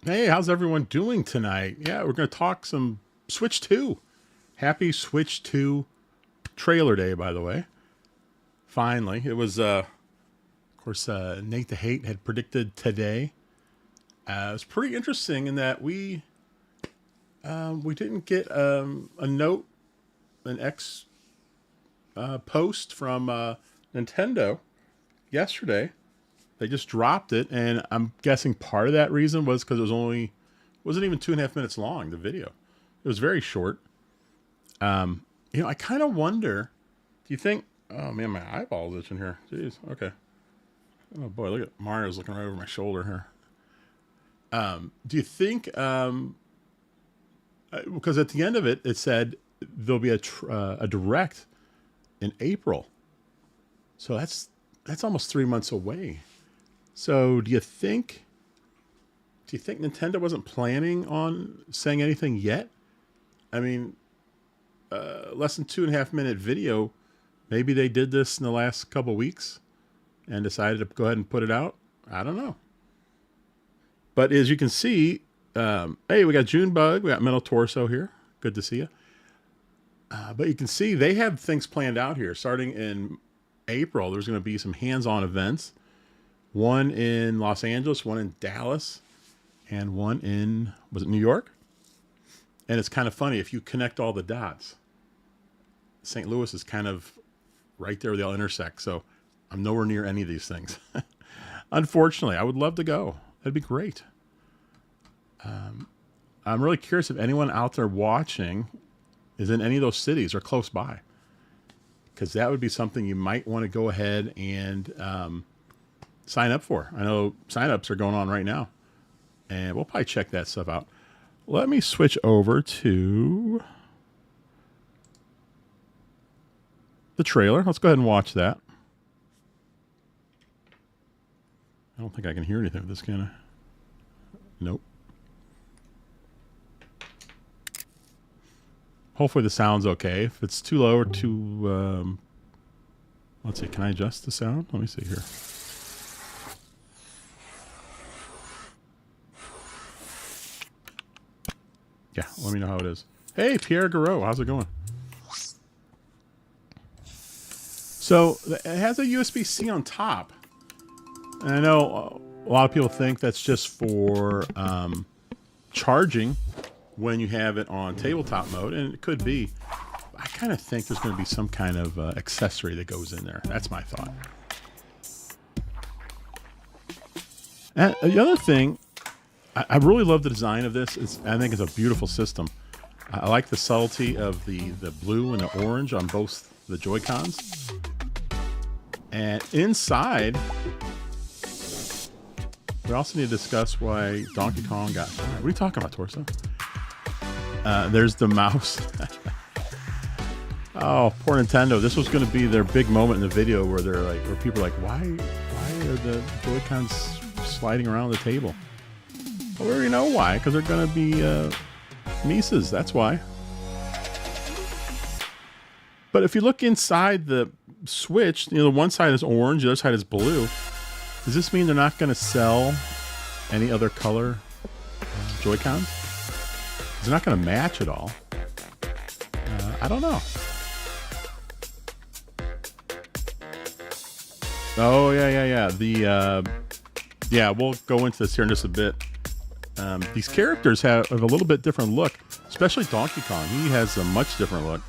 Hey, how's everyone doing tonight? Yeah, we're going to talk some Switch 2. Happy Switch 2 trailer day, by the way. Finally. It was, of course, Nate the Hate had predicted today. It was pretty interesting in that we didn't get a note, an X post from Nintendo yesterday. They just dropped it, and I'm guessing part of that reason was because wasn't even 2.5 minutes long, the video. It was very short. I kind of wonder, do you think, oh man, my eyeball's itching here. Jeez, okay. Oh boy, look at Mario's looking right over my shoulder here. Do you think, because at the end of it, it said there'll be a direct in April. So that's almost 3 months away. So do you think Nintendo wasn't planning on saying anything yet? I mean, less than 2.5 minute video. Maybe they did this in the last couple weeks and decided to go ahead and put it out. I don't know. But as you can see, hey, we got Junebug, we got Metal Torso here. Good to see you. But you can see they have things planned out here. Starting in April, there's going to be some hands-on events. One in Los Angeles, one in Dallas, and one in, was it New York? And it's kind of funny, if you connect all the dots, St. Louis is kind of right there where they all intersect. So I'm nowhere near any of these things. Unfortunately, I would love to go. That'd be great. I'm really curious if anyone out there watching is in any of those cities or close by, because that would be something you might want to go ahead and sign up for. I know signups are going on right now, and we'll probably check that stuff out. Let me switch over to the trailer. Let's go ahead and watch that. I don't think I can hear anything with this, can I? Nope. Hopefully the sound's okay. If it's too low or too... let's see, can I adjust the sound? Let me see here. Yeah, let me know how it is. Hey, Pierre Garreau, how's it going? So, it has a USB-C on top. And I know a lot of people think that's just for charging when you have it on tabletop mode, and it could be. I kind of think there's going to be some kind of accessory that goes in there. That's my thought. And the other thing, I really love the design of this. I think it's a beautiful system. I like the subtlety of the blue and the orange on both the Joy-Cons. And inside, we also need to discuss why Donkey Kong got... What are you talking about, Torso? There's the mouse. Oh, poor Nintendo. This was going to be their big moment in the video where they're like, where people are like, why are the Joy-Cons sliding around the table? Well, we already know why, because they're going to be Mises. That's why. But if you look inside the Switch, the one side is orange, the other side is blue. Does this mean they're not going to sell any other color Joy-Cons? They're not going to match at all. I don't know. Oh, yeah. Yeah, we'll go into this here in just a bit. These characters have a little bit different look, especially Donkey Kong. He has a much different look.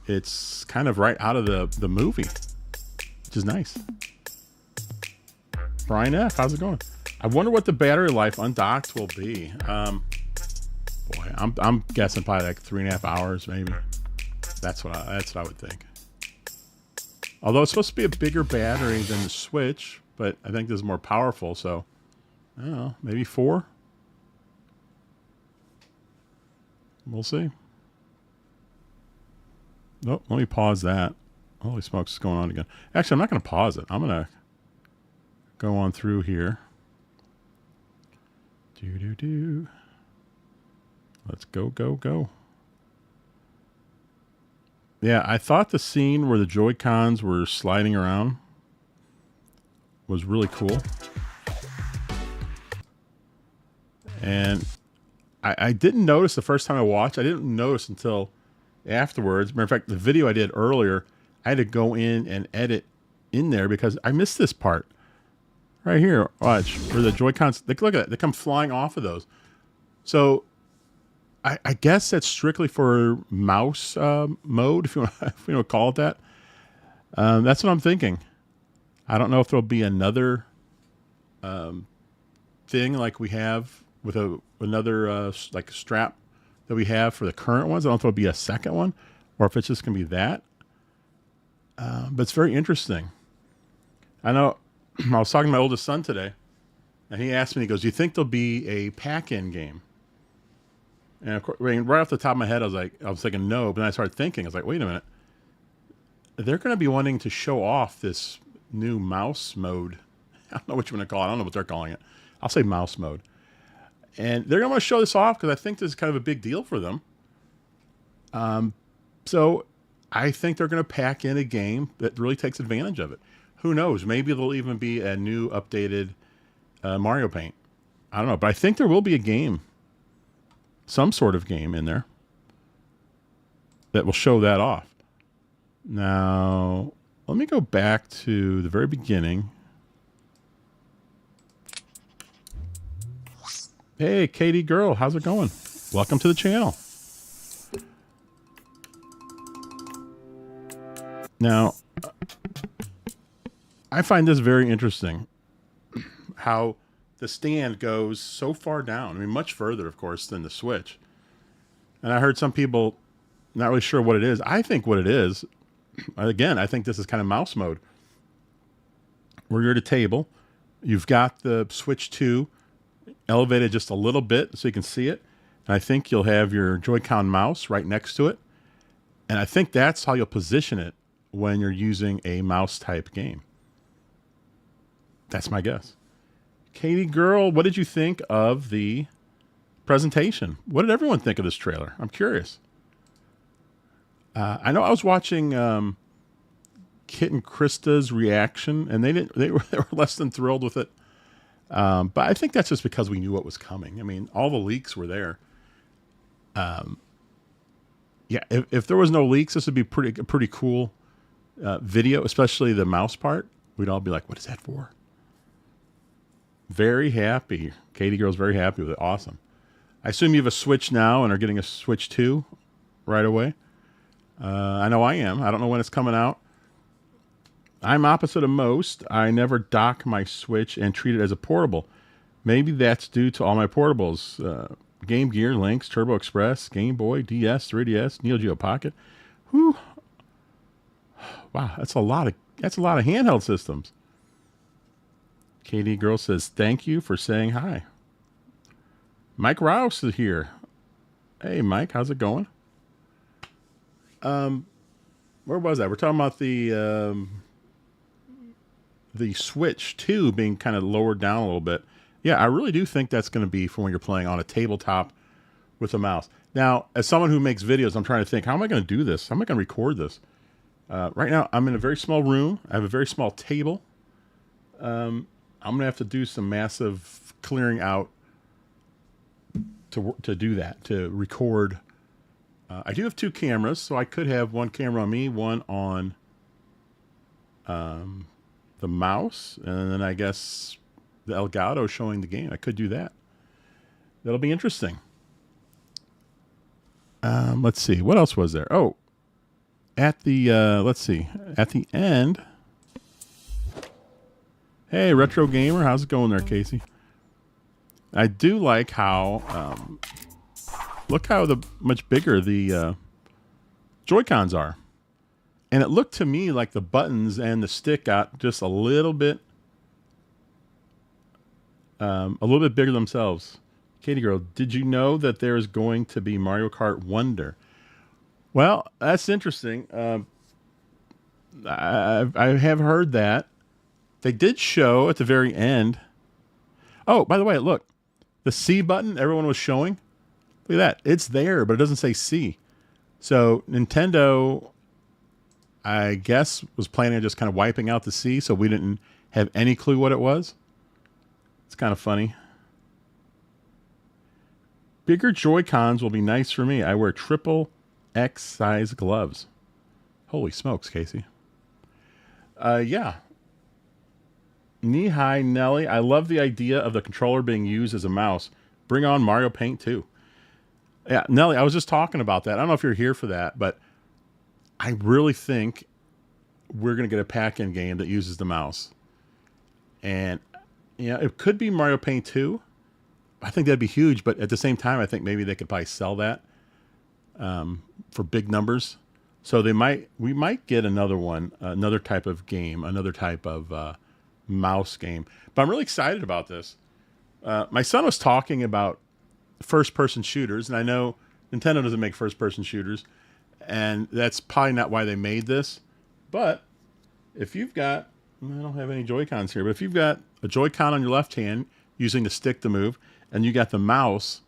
It's kind of right out of the movie, which is nice. Brian F., how's it going? I wonder what the battery life undocked will be. Boy, I'm guessing probably like 3.5 hours, maybe. That's what I would think. Although it's supposed to be a bigger battery than the Switch, but I think this is more powerful, so I don't know, maybe 4? We'll see. Oh, let me pause that. Holy smokes, what's going on again? Actually, I'm not going to pause it. I'm going to go on through here. Let's go. Yeah, I thought the scene where the Joy-Cons were sliding around was really cool. And I didn't notice the first time I watched. I didn't notice until afterwards. Matter of fact, the video I did earlier, I had to go in and edit in there because I missed this part. Right here, watch, where the Joy-Cons, look at that, they come flying off of those. So I guess that's strictly for mouse mode, if you want to call it that. That's what I'm thinking. I don't know if there'll be another thing like we have with another like strap that we have for the current ones. I don't know if there'll be a second one or if it's just going to be that. But it's very interesting. I know I was talking to my oldest son today, and he asked me, he goes, do you think there'll be a pack-in game? And of course, right off the top of my head, I was thinking no, but then I started thinking, I was like, wait a minute. They're going to be wanting to show off this new mouse mode. I don't know what you want to call it. I don't know what they're calling it. I'll say mouse mode. And they're going to want to show this off because I think this is kind of a big deal for them. So I think they're going to pack in a game that really takes advantage of it. Who knows? Maybe there'll even be a new updated Mario Paint. I don't know. But I think there will be a game. Some sort of game in there that will show that off. Now, let me go back to the very beginning. Hey, Katie girl, how's it going? Welcome to the channel. Now, I find this very interesting. How the stand goes so far down. I mean, much further, of course, than the Switch. And I heard some people not really sure what it is. I think what it is, again, I think this is kind of mouse mode. Where you're at a table, you've got the Switch 2 elevated just a little bit so you can see it. And I think you'll have your Joy-Con mouse right next to it. And I think that's how you'll position it when you're using a mouse type game. That's my guess. Katie girl, what did you think of the presentation? What did everyone think of this trailer? I'm curious. I know I was watching Kit and Krista's reaction, and they were less than thrilled with it. But I think that's just because we knew what was coming. I mean, all the leaks were there. Yeah, if there was no leaks, this would be a pretty cool video, especially the mouse part. We'd all be like, what is that for? Very happy. Katie girl's very happy with it. Awesome. I assume you have a Switch now and are getting a Switch 2 right away. I know I am. I don't know when it's coming out. I'm opposite of most. I never dock my Switch and treat it as a portable. Maybe that's due to all my portables. Game Gear, Lynx, Turbo Express, Game Boy, DS, 3DS, Neo Geo Pocket. Whew. Wow, that's a lot of handheld systems. Katie girl says, thank you for saying hi. Mike Rouse is here. Hey, Mike, how's it going? Where was I? We're talking about the Switch 2 being kind of lowered down a little bit. Yeah, I really do think that's going to be for when you're playing on a tabletop with a mouse. Now, as someone who makes videos, I'm trying to think, how am I going to do this? How am I going to record this? Right now, I'm in a very small room. I have a very small table. I'm going to have to do some massive clearing out to do that, to record. I do have two cameras, so I could have one camera on me, one on the mouse, and then I guess the Elgato showing the game. I could do that. That'll be interesting. Let's see. What else was there? Oh, at the, let's see. At the end... Hey, Retro Gamer. How's it going there, Casey? I do like how... look how much bigger the Joy-Cons are. And it looked to me like the buttons and the stick got just a little bit bigger themselves. Katie girl, did you know that there is going to be Mario Kart Wonder? Well, that's interesting. I have heard that. They did show at the very end. Oh, by the way, look. The C button everyone was showing. Look at that. It's there, but it doesn't say C. So Nintendo, I guess, was planning on just kind of wiping out the C, so we didn't have any clue what it was. It's kind of funny. Bigger Joy-Cons will be nice for me. I wear triple X size gloves. Holy smokes, Casey. Yeah. Knee-high Nelly. I love the idea of the controller being used as a mouse. Bring on Mario Paint 2. Yeah, Nelly, I was just talking about that. I don't know if you're here for that, but I really think we're going to get a pack-in game that uses the mouse. And, yeah, it could be Mario Paint 2. I think that'd be huge, but at the same time, I think maybe they could probably sell that for big numbers. So we might get another one, another type of game, another type of mouse game. But I'm really excited about this. My son was talking about first-person shooters, and I know Nintendo doesn't make first-person shooters, and that's probably not why they made this. But if you've got, I don't have any Joy-Cons here, but if you've got a Joy-Con on your left hand using the stick to move, and you got the mouse,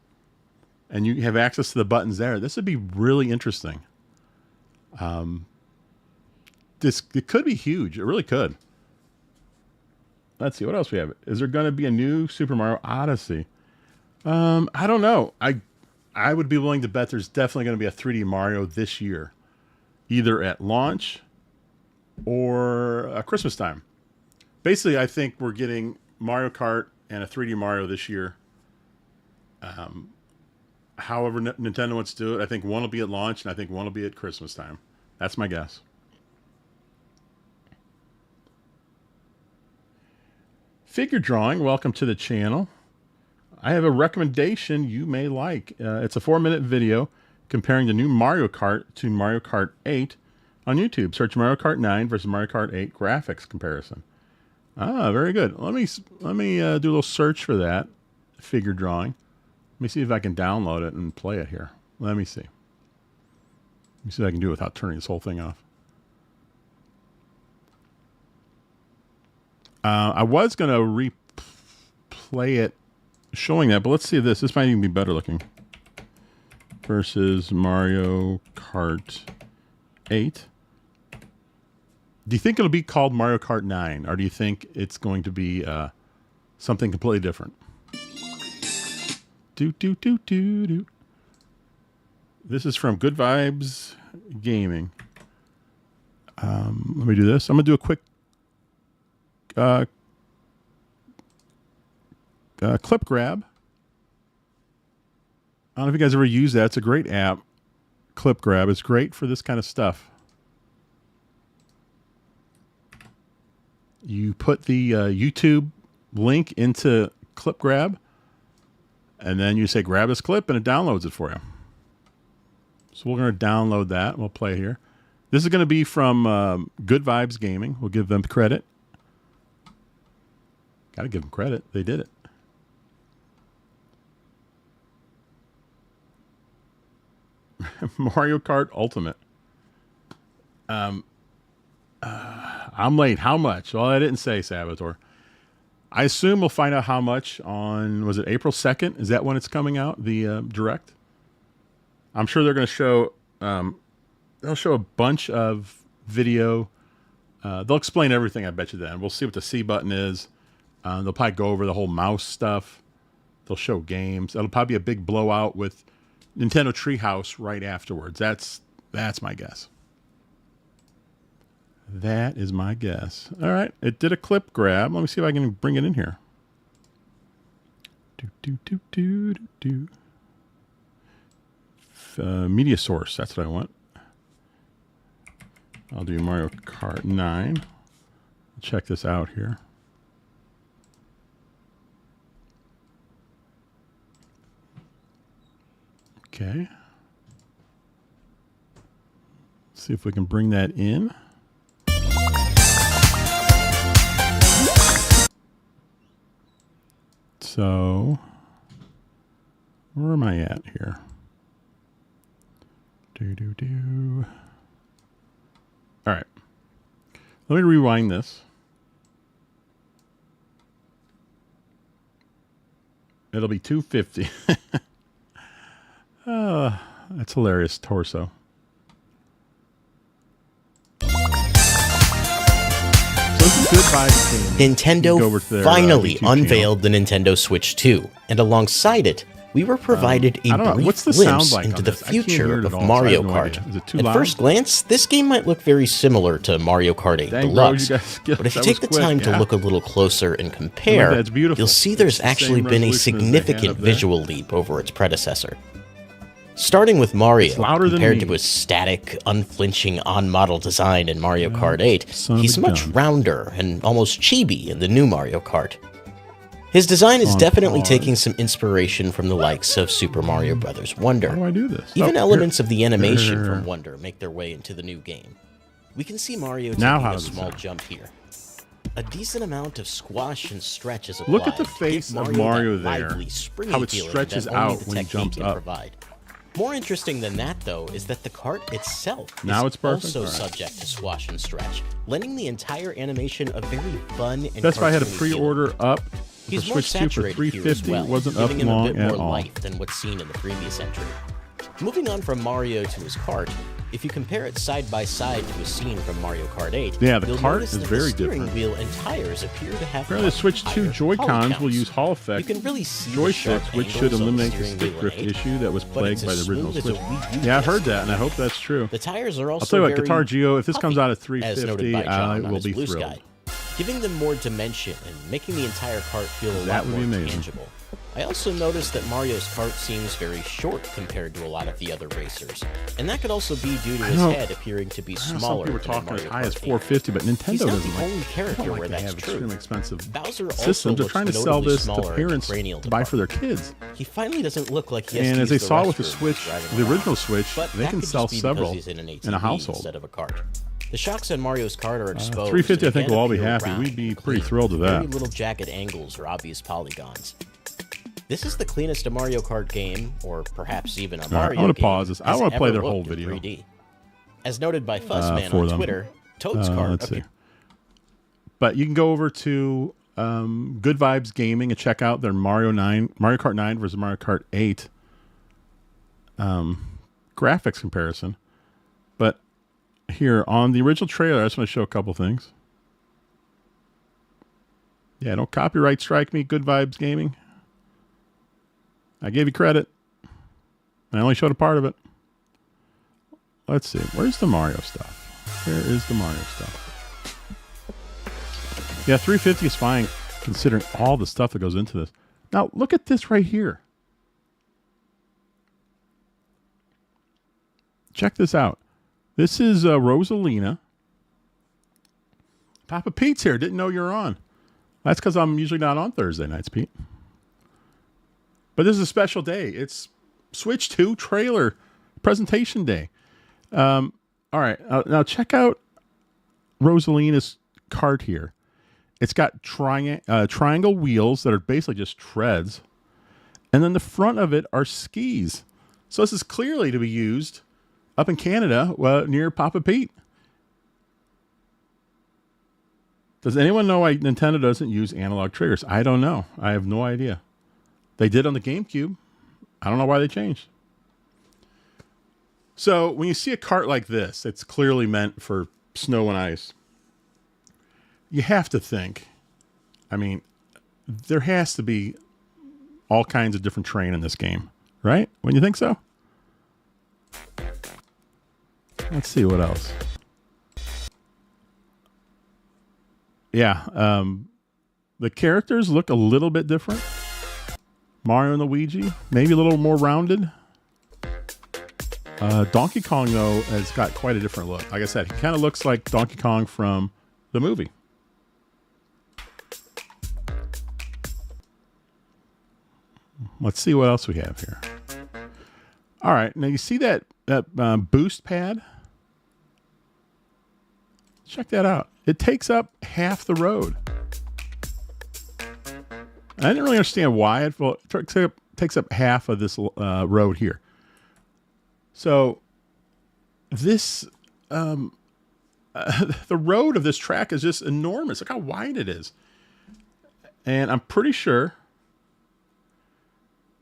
and you have access to the buttons there, this would be really interesting. It could be huge. It really could. Let's see, what else we have. Is there going to be a new Super Mario Odyssey? I don't know. I would be willing to bet there's definitely going to be a 3D Mario this year, either at launch or Christmas time. Basically, I think we're getting Mario Kart and a 3D Mario this year. However Nintendo wants to do it, I think one will be at launch, and I think one will be at Christmas time. That's my guess. Figure drawing, welcome to the channel. I have a recommendation you may like. It's a 4-minute video comparing the new Mario Kart to Mario Kart 8 on YouTube. Search Mario Kart 9 versus Mario Kart 8 graphics comparison. Ah, very good. Let me do a little search for that figure drawing. Let me see if I can download it and play it here. Let me see. Let me see if I can do it without turning this whole thing off. I was going to replay it showing that, but let's see this. This might even be better looking. Versus Mario Kart 8. Do you think it'll be called Mario Kart 9, or do you think it's going to be something completely different? Do. This is from Good Vibes Gaming. Let me do this. I'm going to do a quick clip grab. I don't know if you guys ever use that. It's a great app. Clip grab. It's great for this kind of stuff. You put the YouTube link into clip grab, and then you say grab this clip, and it downloads it for you. So we're going to download that. We'll play here. This is going to be from Good Vibes Gaming. We'll give them credit. Got to give them credit. They did it. Mario Kart Ultimate. I'm late. How much? Well, I didn't say, Saboteur. I assume we'll find out how much on, was it April 2nd? Is that when it's coming out, the Direct? I'm sure they're going to show, they'll show a bunch of video. They'll explain everything, I bet you then. We'll see what the C button is. They'll probably go over the whole mouse stuff. They'll show games. It'll probably be a big blowout with Nintendo Treehouse right afterwards. That's my guess. That is my guess. All right, it did a clip grab. Let me see if I can bring it in here. Media source. That's what I want. I'll do Mario Kart 9. Check this out here. Okay. Let's see if we can bring that in. So, where am I at here? All right. Let me rewind this. It'll be 250. That's hilarious, torso. So this is Good Vibes Gaming. Nintendo finally unveiled the Nintendo Switch 2, and alongside it, we were provided a I don't know. brief What's the sound glimpse like into on the this? I can't future hear it of at all, so I Mario have no Kart. idea. Is it too At loud? first glance, this game might look very similar to Mario Kart 8 Dang, bro, Deluxe, you guys but if you that take was the quick, time to yeah. look a little closer and compare, That's beautiful. you'll see It's there's the actually same been a resolution as they had significant up there. visual leap over its predecessor. Starting with Mario, It's louder than compared me. to his static, unflinching on-model design in Mario Kart 8, son of he's a much gun. rounder and almost chibi in the new Mario Kart. His design is On definitely pause. taking some inspiration from the likes of Super Mario Bros. Wonder. How do I do this? Even Oh, elements of the animation Here. from Wonder make their way into the new game. We can see Mario Now taking how a does it small sound? jump here. A decent amount of squash and stretch is applied. Look at the to give face of Mario Mario that there. lively, springy How it feeling stretches that only out the when he technique jumps can up. provide. More interesting than that, though, is that the cart itself Now is it's perfect? also All right. subject to squash and stretch, lending the entire animation a very fun and That's why I had a cartoony feeling. pre-order up for He's more Switch 2 for saturated here as $350. well, Wasn't up giving him a long bit at more all. life than what's seen in the previous entry. Moving on from Mario to his cart, if you compare it side by side to a scene from Mario Kart 8, Yeah, the you'll cart notice is that very the steering different. wheel and tires appear to have Apparently, the much Switch 2 higher Joy-Cons poly will counts. use Hall effect You can really see the sharp joysticks, which should angles on the eliminate the steering stick wheel drift in 8, issue that was but plagued it's by as the original smooth as a Switch. Wii U Yeah, I've heard disc. that, and I hope that's true. The tires are also I'll tell you what, very Guitar Geo, if this comes out at puffy, as noted $350, by John I on will his be Blue thrilled. Sky, giving them more dimension and making the entire cart feel a That lot would be more amazing. tangible. I also noticed that Mario's cart seems very short compared to a lot of the other racers, and that could also be due to his know- head appearing to be I know smaller some people than are in talking as Mario high as Kart 8. $450, but Nintendo He's not doesn't the like. only I character don't where like they that's have true. extremely expensive Bowser also systems. They're looks trying to sell notably this to smaller in the parents cranial to buy for their department. kids. He finally doesn't look like he has And to as they use the saw with the restroom when Switch, he's driving the around. original Switch, But they that can could sell just be because several he's in an in a ATV household. instead of a cart. The shocks on Mario's cart are exposed. 350, I and think again we'll all be appear happy. round, We'd be clean, pretty thrilled with that. Very little jagged angles or obvious polygons. This is the cleanest a Mario Kart game, or perhaps even a right, Mario I'm gonna game, pause this. I has wanna play ever their whole looked in video. 3D. As noted by Fuzzman for on them. Twitter, Toad's cart Let's see. appears. But you can go over to Good Vibes Gaming and check out their Mario Kart 9 versus Mario Kart 8 graphics comparison. But here on the original trailer, I just want to show a couple things. Yeah, don't copyright strike me, Good Vibes Gaming. I gave you credit. I only showed a part of it. Let's see. Where's the Mario stuff? Where is the Mario stuff? Yeah, 350 is fine considering all the stuff that goes into this. Now, look at this right here. Check this out. This is Rosalina. Papa Pete's here. Didn't know you're on. That's because I'm usually not on Thursday nights, Pete. But this is a special day. It's Switch 2 trailer presentation day. All right. Now check out Rosalina's cart here. It's got triangle wheels that are basically just treads. And then the front of it are skis. So this is clearly to be used up in Canada near Papa Pete. Does anyone know why Nintendo doesn't use analog triggers? I don't know. I have no idea. They did on the GameCube. I don't know why they changed. So when you see a cart like this, it's clearly meant for snow and ice. You have to think, I mean, there has to be all kinds of different terrain in this game, right? Wouldn't you think so? Let's see what else. Yeah, the characters look a little bit different. Mario and Luigi, maybe a little more rounded. Donkey Kong, though, has got quite a different look. Like I said, he kind of looks like Donkey Kong from the movie. Let's see what else we have here. All right, now you see that boost pad? Check that out. It takes up half the road. I didn't really understand why it takes up half of this road here. So this, the road of this track is just enormous. Look how wide it is. And I'm pretty sure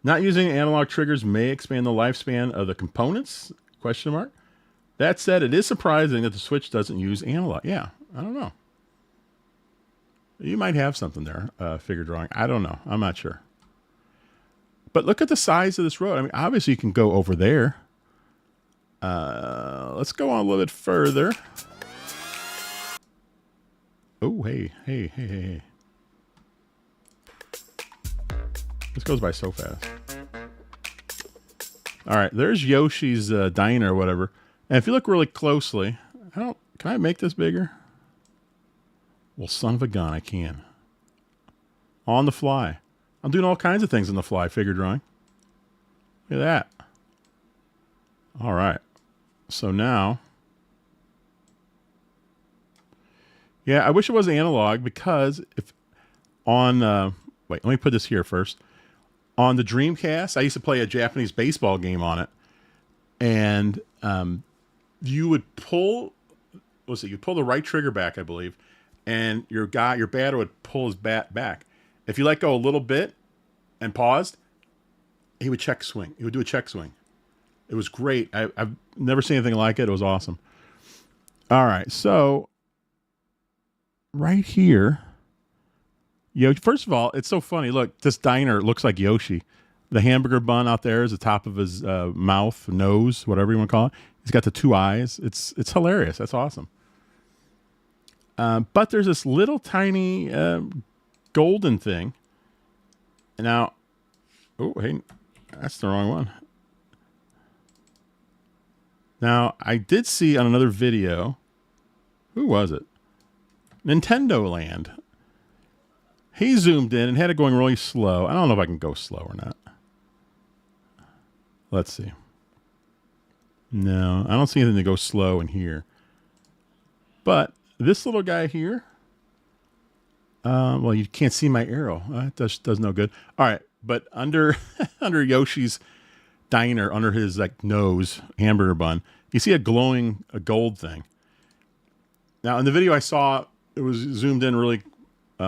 not using analog triggers may expand the lifespan of the components, ? That said, it is surprising that the Switch doesn't use analog. Yeah, I don't know. You might have something there, figure drawing. I don't know. I'm not sure. But look at the size of this road. I mean, obviously you can go over there. Let's go on a little bit further. Oh, hey. This goes by so fast. All right, there's Yoshi's diner or whatever. And if you look really closely, can I make this bigger? Well, son of a gun, I can. On the fly. I'm doing all kinds of things on the fly, figure drawing. Look at that. All right. So now, yeah, I wish it was analog because if on, wait, let me put this here first. On the Dreamcast, I used to play a Japanese baseball game on it. And you would pull, you'd pull the right trigger back, I believe. And your batter would pull his bat back. If you let go a little bit and paused, he would check swing. He would do a check swing. It was great. I've never seen anything like it. It was awesome. All right, so right here, first of all, it's so funny. Look, this diner looks like Yoshi. The hamburger bun out there is the top of his mouth, nose, whatever you want to call it. He's got the two eyes. It's hilarious. That's awesome. But there's this little tiny golden thing. Now, oh, hey, that's the wrong one. Now, I did see on another video, who was it? Nintendo Land. He zoomed in and had it going really slow. I don't know if I can go slow or not. Let's see. No, I don't see anything to go slow in here. But this little guy here, well, you can't see my arrow. It does no good. All right, but under under Yoshi's diner, under his like nose hamburger bun, you see a glowing gold thing. Now in the video I saw, it was zoomed in really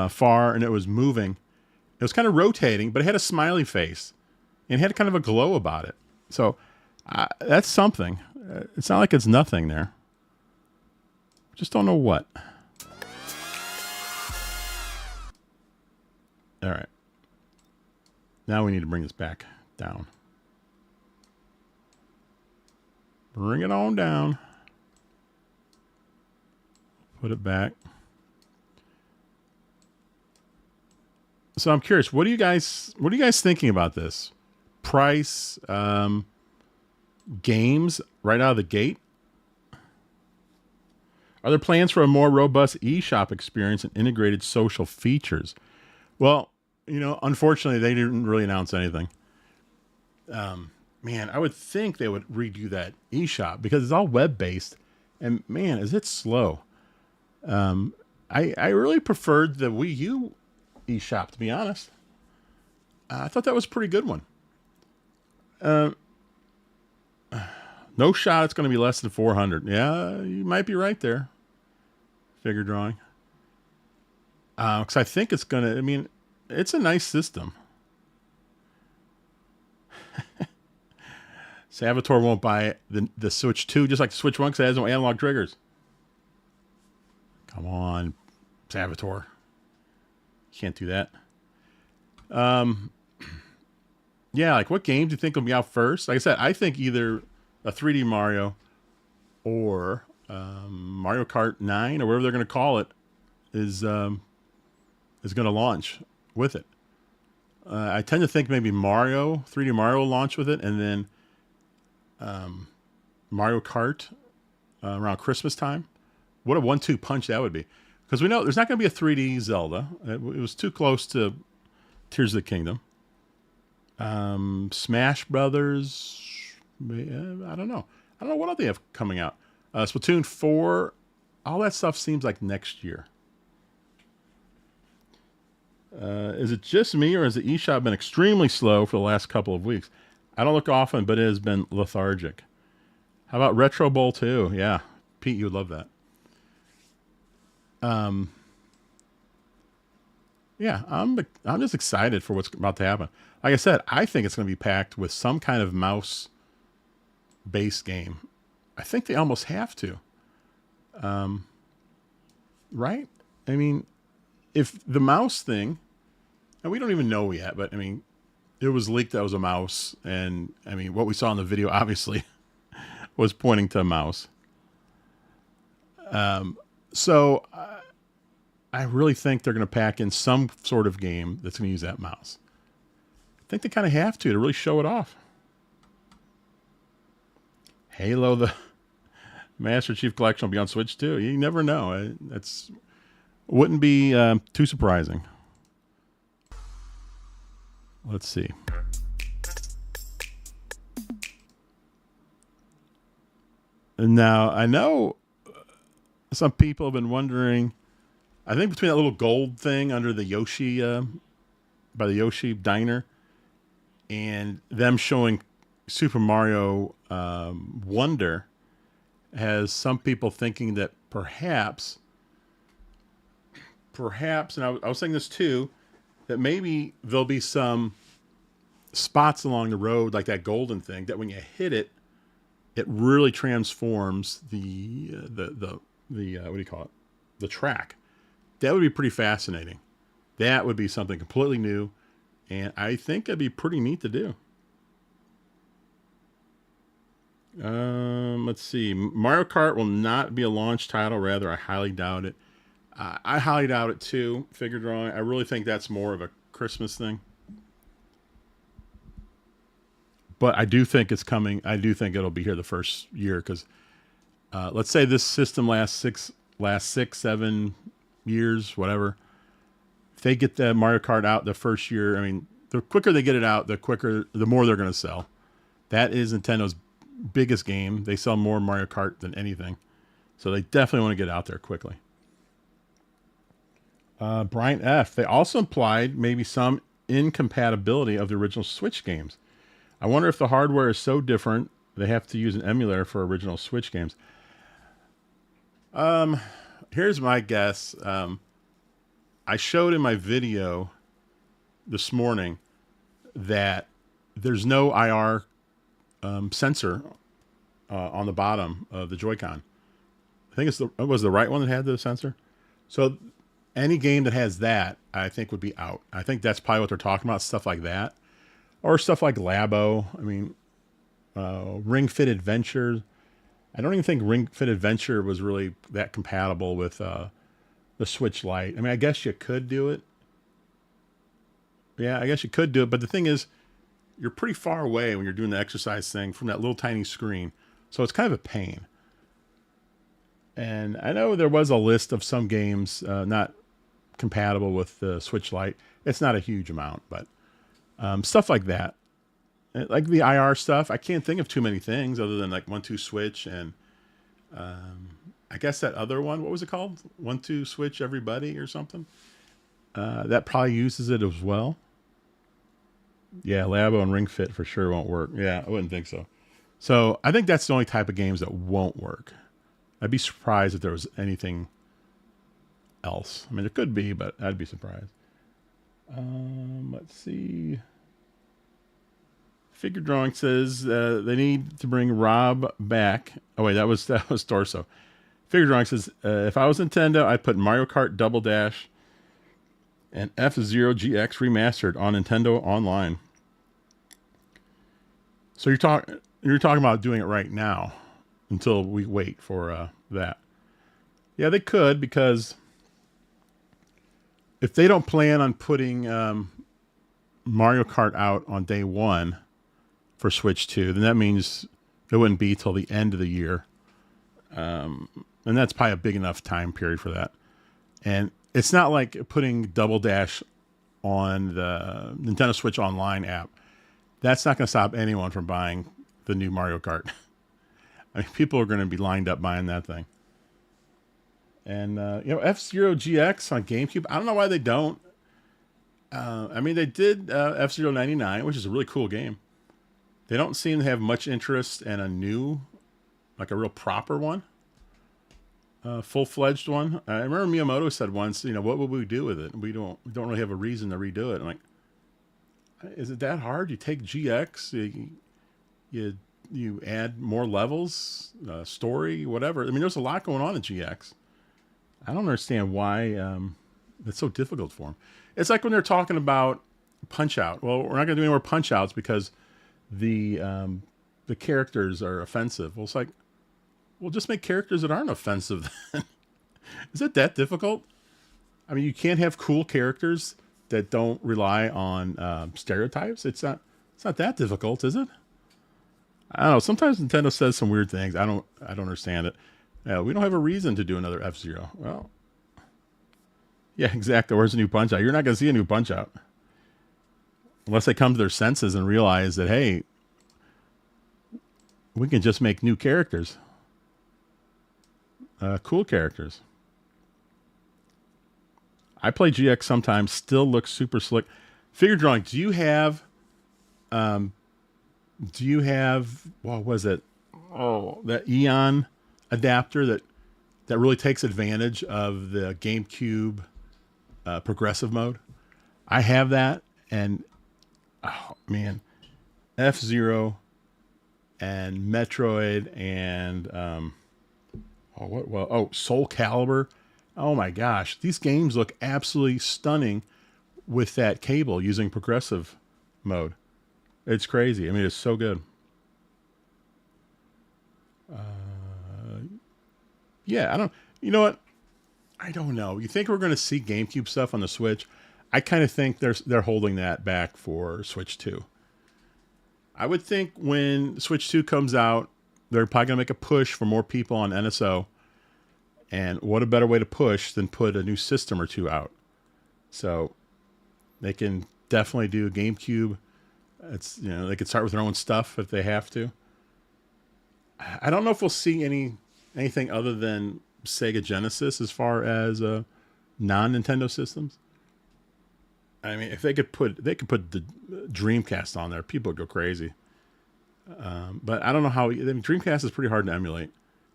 far and it was moving. It was kind of rotating, but it had a smiley face and it had kind of a glow about it. So that's something. It's not like it's nothing there. Just don't know what. All right. Now we need to bring this back down. Bring it on down. Put it back. So I'm curious, what are you guys thinking about this? Price, games right out of the gate? Are there plans for a more robust eShop experience and integrated social features? Well, unfortunately, they didn't really announce anything. Man, I would think they would redo that eShop because it's all web-based. And man, is it slow. I really preferred the Wii U eShop, to be honest. I thought that was a pretty good one. No shot it's going to be less than 400. Yeah, you might be right there. Figure drawing. Because I think it's going to, it's a nice system. Salvatore won't buy the Switch 2 just like the Switch 1 because it has no analog triggers. Come on, Salvatore. Can't do that. Yeah, like what game do you think will be out first? Like I said, I think either a 3D Mario or Mario Kart 9 or whatever they're going to call it is going to launch with it. I tend to think maybe 3D Mario will launch with it, and then Mario Kart around Christmas time. What a 1-2 punch that would be. Because we know there's not going to be a 3D Zelda. It was too close to Tears of the Kingdom. Smash Brothers. I don't know. I don't know what else they have coming out. Splatoon 4. All that stuff seems like next year. Is it just me or has the eShop been extremely slow for the last couple of weeks? I don't look often, but it has been lethargic. How about Retro Bowl 2? Yeah. Pete, you would love that. Yeah, I'm just excited for what's about to happen. Like I said, I think it's going to be packed with some kind of mouse-based game. I think they almost have to. Right? If the mouse thing, and we don't even know yet, but it was leaked that it was a mouse, and I mean, what we saw in the video obviously was pointing to a mouse. So I really think they're going to pack in some sort of game that's going to use that mouse. I think they kind of have to really show it off. Halo, the Master Chief Collection, will be on Switch too. You never know. That's wouldn't be too surprising. Let's see. And now I know some people have been wondering. I think between that little gold thing under the Yoshi, by the Yoshi diner, and them showing Super Mario Wonder, has some people thinking that perhaps, and I was saying this too, that maybe there'll be some spots along the road like that golden thing that when you hit it, it really transforms the what do you call it? The track. That would be pretty fascinating. That would be something completely new, and I think that'd be pretty neat to do. Let's see. Mario Kart will not be a launch title. Rather, I highly doubt it. I highly doubt it too. Figure drawing. I really think that's more of a Christmas thing. But I do think it's coming. I do think it'll be here the first year because, let's say this system lasts six, 7 years, whatever. If they get the Mario Kart out the first year, I mean, the quicker they get it out, the more they're going to sell. That is Nintendo's biggest game. They sell more Mario Kart than anything, so they definitely want to get out there quickly. Brian F. They also implied maybe some incompatibility of the original Switch games. I wonder if the hardware is so different they have to use an emulator for original Switch games. Here's my guess. I showed in my video this morning that there's no IR sensor on the bottom of the Joy-Con. I think it was the right one that had the sensor. So any game that has that, I think would be out. I think that's probably what they're talking about, stuff like that. Or stuff like Labo. I mean, Ring Fit Adventure. I don't even think Ring Fit Adventure was really that compatible with the Switch Lite. I mean, I guess you could do it. Yeah, I guess you could do it. But the thing is, you're pretty far away when you're doing the exercise thing from that little tiny screen. So it's kind of a pain. And I know there was a list of some games not compatible with the Switch Lite. It's not a huge amount, but stuff like that. Like the IR stuff, I can't think of too many things other than like 1-2 Switch and I guess that other one, what was it called? 1-2 Switch Everybody or something? That probably uses it as well. Yeah, Labo and Ring Fit for sure won't work. Yeah, I wouldn't think so. So I think that's the only type of games that won't work. I'd be surprised if there was anything else. I mean, there could be, but I'd be surprised. Let's see. Figure Drawing says they need to bring Rob back. Oh wait, that was Torso. Figure Drawing says if I was Nintendo, I'd put Mario Kart Double Dash and F-Zero GX remastered on Nintendo Online. So you're talking about doing it right now until we wait for that. Yeah, they could, because if they don't plan on putting Mario Kart out on day one for Switch 2, then that means it wouldn't be till the end of the year. And that's probably a big enough time period for that. And it's not like putting Double Dash on the Nintendo Switch Online app. That's not going to stop anyone from buying the new Mario Kart. I mean, people are going to be lined up buying that thing. And, F-Zero GX on GameCube, I don't know why they don't. I mean, they did F-Zero 99, which is a really cool game. They don't seem to have much interest in a new, like a real proper one. Full-fledged one. I remember Miyamoto said once, what would we do with it? We don't really have a reason to redo it. I'm like, is it that hard? You take GX, you add more levels, story, whatever. I mean, there's a lot going on in GX. I don't understand why it's so difficult for them. It's like when they're talking about Punch Out. Well, we're not going to do any more Punch Outs because the characters are offensive. Well, it's like, we'll just make characters that aren't offensive then. Is it that difficult? I mean, you can't have cool characters that don't rely on stereotypes. It's not that difficult, is it? I don't know. Sometimes Nintendo says some weird things. I don't understand it. We don't have a reason to do another F-Zero. Well, yeah, exactly. Where's the new Punch Out? You're not going to see a new Punch Out unless they come to their senses and realize that, hey, we can just make new characters, cool characters. I play GX sometimes. Still looks super slick. Figure drawing. Do you have? What was it? Oh, that Eon adapter that really takes advantage of the GameCube progressive mode. I have that, and oh man, F-Zero and Metroid and Soul Calibur. Oh my gosh, these games look absolutely stunning with that cable using progressive mode. It's crazy. I mean, it's so good. Yeah, you know what? I don't know. You think we're going to see GameCube stuff on the Switch? I kind of think they're holding that back for Switch 2. I would think when Switch 2 comes out, they're probably going to make a push for more people on NSO. And what a better way to push than put a new system or two out. So they can definitely do GameCube. They could start with their own stuff if they have to. I don't know if we'll see anything other than Sega Genesis as far as non-Nintendo systems. I mean, if they could put the Dreamcast on there, people would go crazy. But I don't know how. Dreamcast is pretty hard to emulate,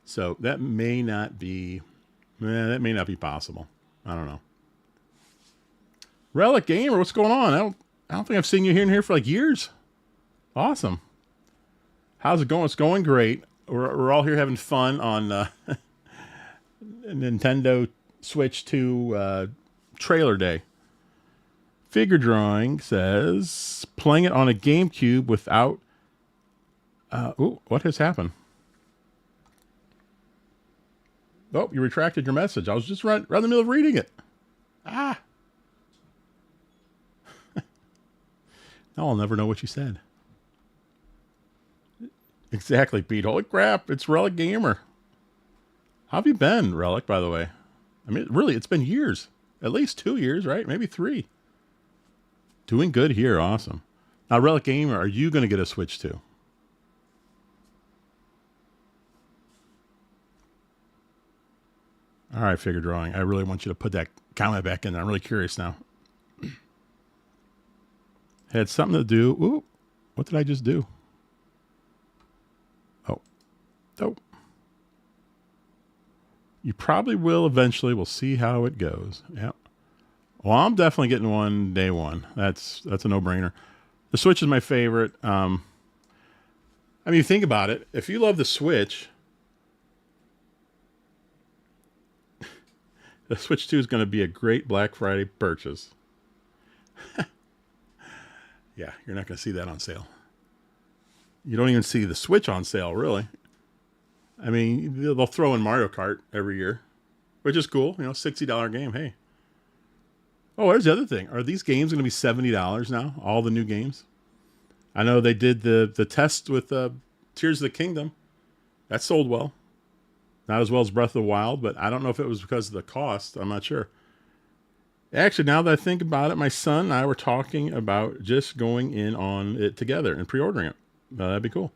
so that may not be possible. I don't know. Relic Gamer, what's going on? I don't think I've seen you here for like years. Awesome. How's it going? It's going great. We're all here having fun on Nintendo Switch 2 trailer day. Figure Drawing says playing it on a GameCube without. What has happened? Oh, you retracted your message. I was just right in the middle of reading it. Now I'll never know what you said. Exactly, Pete. Holy crap, it's Relic Gamer. How have you been, Relic, by the way? I mean, really, it's been years. At least 2 years, right? Maybe 3. Doing good here. Awesome. Now, Relic Gamer, are you going to get a Switch too? All right, Figure Drawing. I really want you to put that comment back in there. I'm really curious now. Had something to do. Ooh, what did I just do? Oh. You probably will eventually. We'll see how it goes. Yep. Well, I'm definitely getting one day one. That's a no-brainer. The Switch is my favorite. I mean, think about it. If you love the Switch, the Switch 2 is going to be a great Black Friday purchase. Yeah, you're not going to see that on sale. You don't even see the Switch on sale, really. I mean, they'll throw in Mario Kart every year, which is cool. $60 game. Hey. Oh, there's the other thing. Are these games going to be $70 now? All the new games? I know they did the test with Tears of the Kingdom. That sold well. Not as well as Breath of the Wild, but I don't know if it was because of the cost. I'm not sure. Actually, now that I think about it, my son and I were talking about just going in on it together and pre-ordering it. That'd be cool.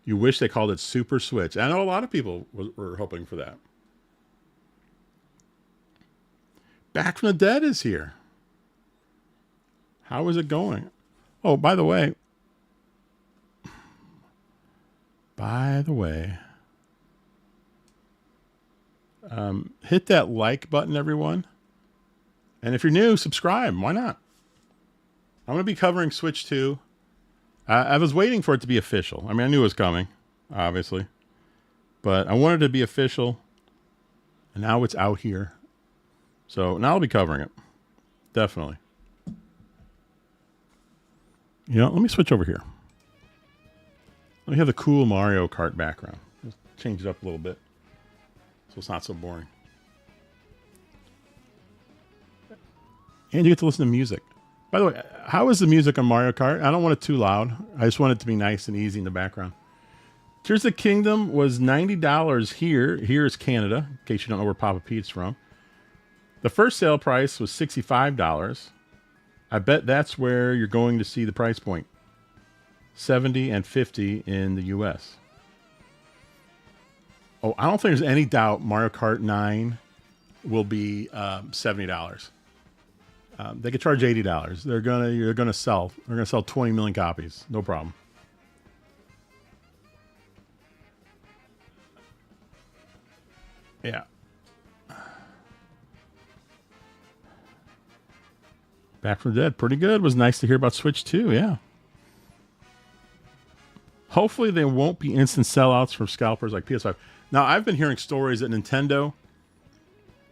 You wish they called it Super Switch. I know a lot of people were hoping for that. Back from the Dead is here. How is it going? Oh, by the way. Hit that like button, everyone. And if you're new, subscribe. Why not? I'm going to be covering Switch 2. I was waiting for it to be official. I mean, I knew it was coming, obviously. But I wanted it to be official. And now it's out here. So now I'll be covering it. Definitely. You know, let me switch over here. Let me have the cool Mario Kart background. Let's change it up a little bit so it's not so boring. And you get to listen to music. By the way, how is the music on Mario Kart? I don't want it too loud. I just want it to be nice and easy in the background. Tears of the Kingdom was $90 here. Here is Canada, in case you don't know where Papa Pete's from. The first sale price was $65. I bet that's where you're going to see the price point. 70 and 50 in the US. Oh, I don't think there's any doubt Mario Kart 9 will be $70. They could charge $80. They're gonna sell 20 million copies. No problem. Yeah. Back from the Dead, pretty good. Was nice to hear about Switch 2, yeah. Hopefully there won't be instant sellouts from scalpers like PS5. Now, I've been hearing stories that Nintendo,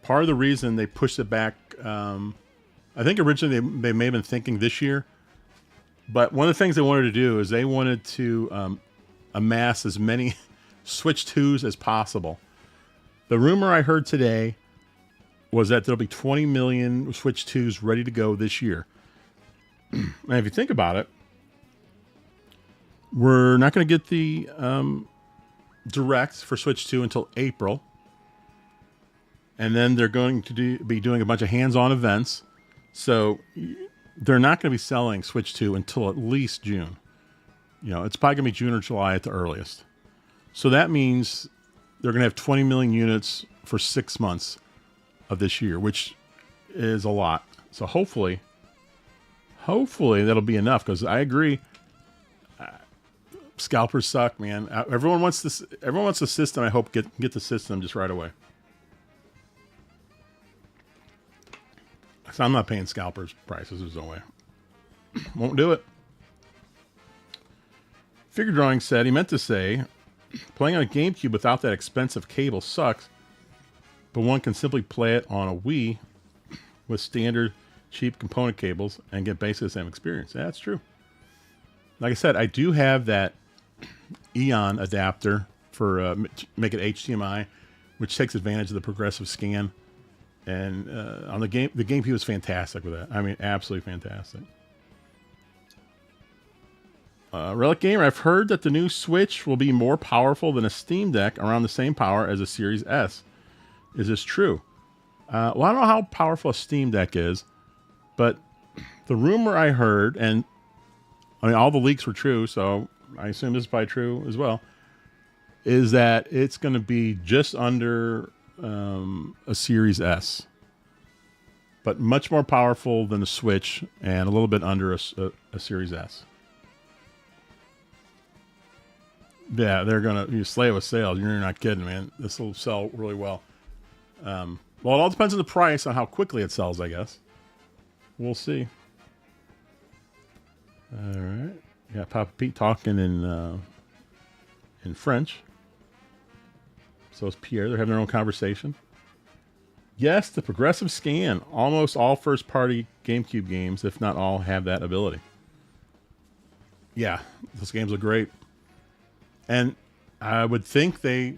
part of the reason they pushed it back, I think originally they may have been thinking this year, but one of the things they wanted to do is they wanted to amass as many Switch 2s as possible. The rumor I heard today was that there'll be 20 million Switch 2s ready to go this year. And if you think about it, we're not going to get the Direct for Switch 2 until April. And then they're going to be doing a bunch of hands-on events. So they're not going to be selling Switch 2 until at least June. You know, it's probably going to be June or July at the earliest. So that means they're going to have 20 million units for 6 months of this year, which is a lot. So hopefully that'll be enough, because I agree. Scalpers suck, man. Everyone wants this. Everyone wants the system. I hope get the system just right away. So I'm not paying scalpers prices. There's no way. Won't do it. Figure Drawing said he meant to say, playing on a GameCube without that expensive cable sucks, but one can simply play it on a Wii with standard cheap component cables and get basically the same experience. Yeah, that's true. Like I said, I do have that Eon adapter for make it HDMI, which takes advantage of the progressive scan. And on the GameCube was fantastic with that. I mean, absolutely fantastic. Relic Gamer, I've heard that the new Switch will be more powerful than a Steam Deck, around the same power as a Series S. Is this true? Well, I don't know how powerful a Steam Deck is, but the rumor I heard, and I mean, all the leaks were true, so I assume this is probably true as well, is that it's going to be just under a Series S, but much more powerful than the Switch and a little bit under a Series S. Yeah, they're going to slay it with sales. You're not kidding, man. This will sell really well. Well, it all depends on the price, on how quickly it sells, I guess. We'll see. All right. Yeah, Papa Pete talking in French. So is Pierre. They're having their own conversation. Yes, the progressive scan. Almost all first-party GameCube games, if not all, have that ability. Yeah, those games look great. And I would think they,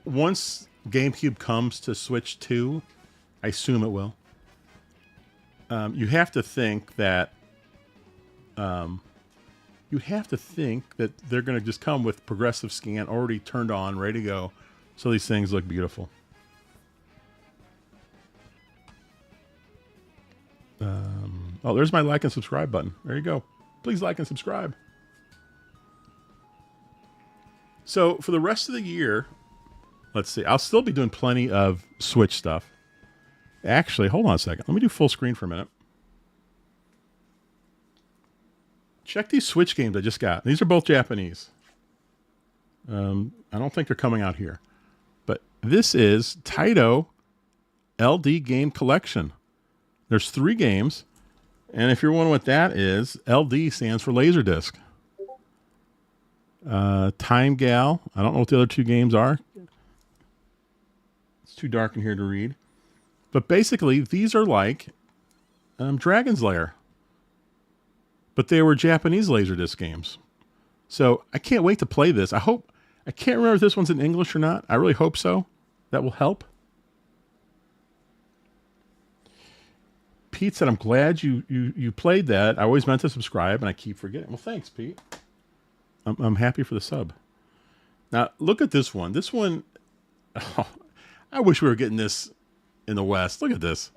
once GameCube comes to Switch 2, I assume it will. You have to think that they're going to just come with progressive scan already turned on, ready to go. So these things look beautiful. There's my like and subscribe button. There you go. Please like and subscribe. So for the rest of the year, let's see. I'll still be doing plenty of Switch stuff. Actually, hold on a second. Let me do full screen for a minute. Check these Switch games I just got. These are both Japanese. I don't think they're coming out here. But this is Taito LD Game Collection. There's 3 games. And if you're wondering what that is, LD stands for Laserdisc. Time Gal. I don't know what the other 2 games are. It's too dark in here to read. But basically, these are like Dragon's Lair. but they were Japanese Laserdisc games. So I can't wait to play this. I can't remember if this one's in English or not. I really hope so. That will help. Pete said, I'm glad you played that. I always meant to subscribe, and I keep forgetting. Well, thanks, Pete. I'm happy for the sub. Now, look at this one. This one, oh, I wish we were getting this in the West. Look at this.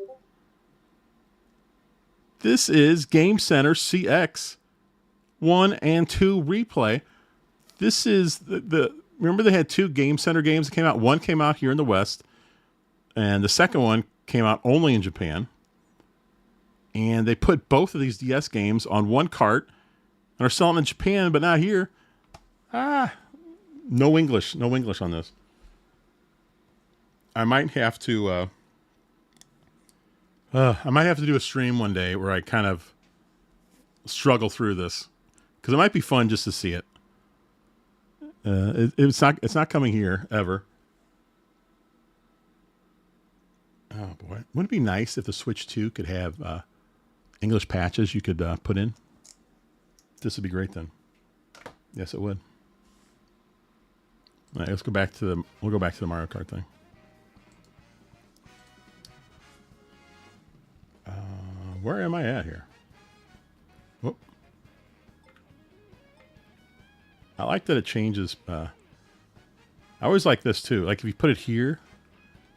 This is Game Center CX 1 and 2 replay. This is remember they had 2 Game Center games that came out. One came out here in the West, and the second one came out only in Japan. And they put both of these DS games on one cart and are selling in Japan, but not here. No English on this. I might have to do a stream one day where I kind of struggle through this, because it might be fun just to see it. It's not coming here ever. Oh boy, wouldn't it be nice if the Switch 2 could have English patches you could put in? This would be great then. Yes, it would. All right, we'll go back to the Mario Kart thing. Where am I at here? Whoop. I like that it changes. I always like this too. Like if you put it here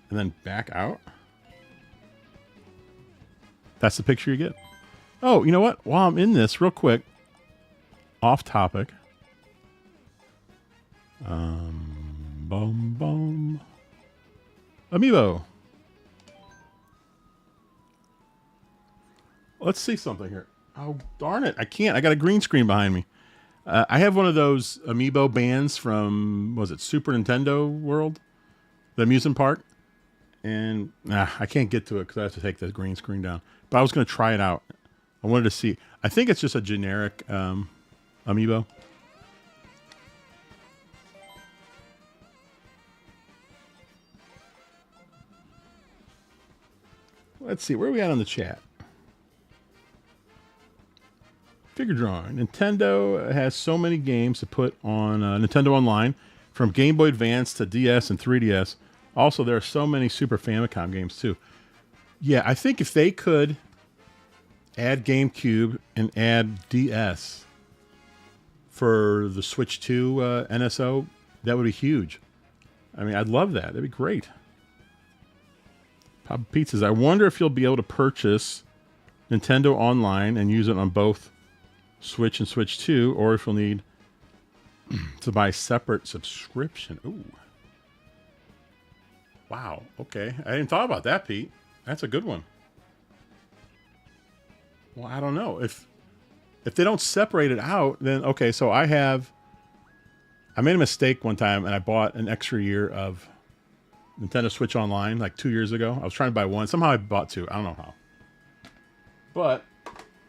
and then back out, that's the picture you get. Oh, you know what? While I'm in this, real quick, off topic. Boom. Amiibo. Let's see something here. Oh, darn it. I can't. I got a green screen behind me. I have one of those Amiibo bands from, was it Super Nintendo World? The amusement park. And I can't get to it because I have to take the green screen down. But I was going to try it out. I wanted to see. I think it's just a generic Amiibo. Let's see. Where are we at on the chat? Figure drawing. Nintendo has so many games to put on Nintendo Online, from Game Boy Advance to DS and 3DS. Also, there are so many Super Famicom games too. Yeah, I think if they could add GameCube and add DS for the Switch 2 NSO, that would be huge. I mean, I'd love that. That'd be great. Papa Pete says, I wonder if you'll be able to purchase Nintendo Online and use it on both Switch and Switch 2, or if you'll need to buy separate subscription. Ooh. Wow. Okay. I didn't thought about that, Pete. That's a good one. Well, I don't know. If they don't separate it out, then okay, so I made a mistake one time and I bought an extra year of Nintendo Switch Online like 2 years ago. I was trying to buy one. Somehow I bought two. I don't know how. But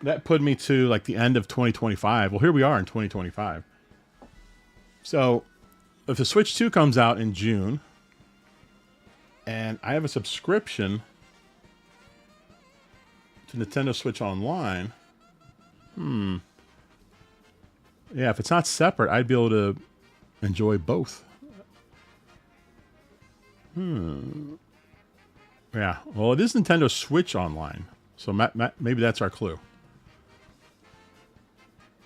that put me to like the end of 2025. Well, here we are in 2025. So if the Switch 2 comes out in June and I have a subscription to Nintendo Switch Online, yeah, if it's not separate, I'd be able to enjoy both. Yeah, well, it is Nintendo Switch Online, so maybe that's our clue.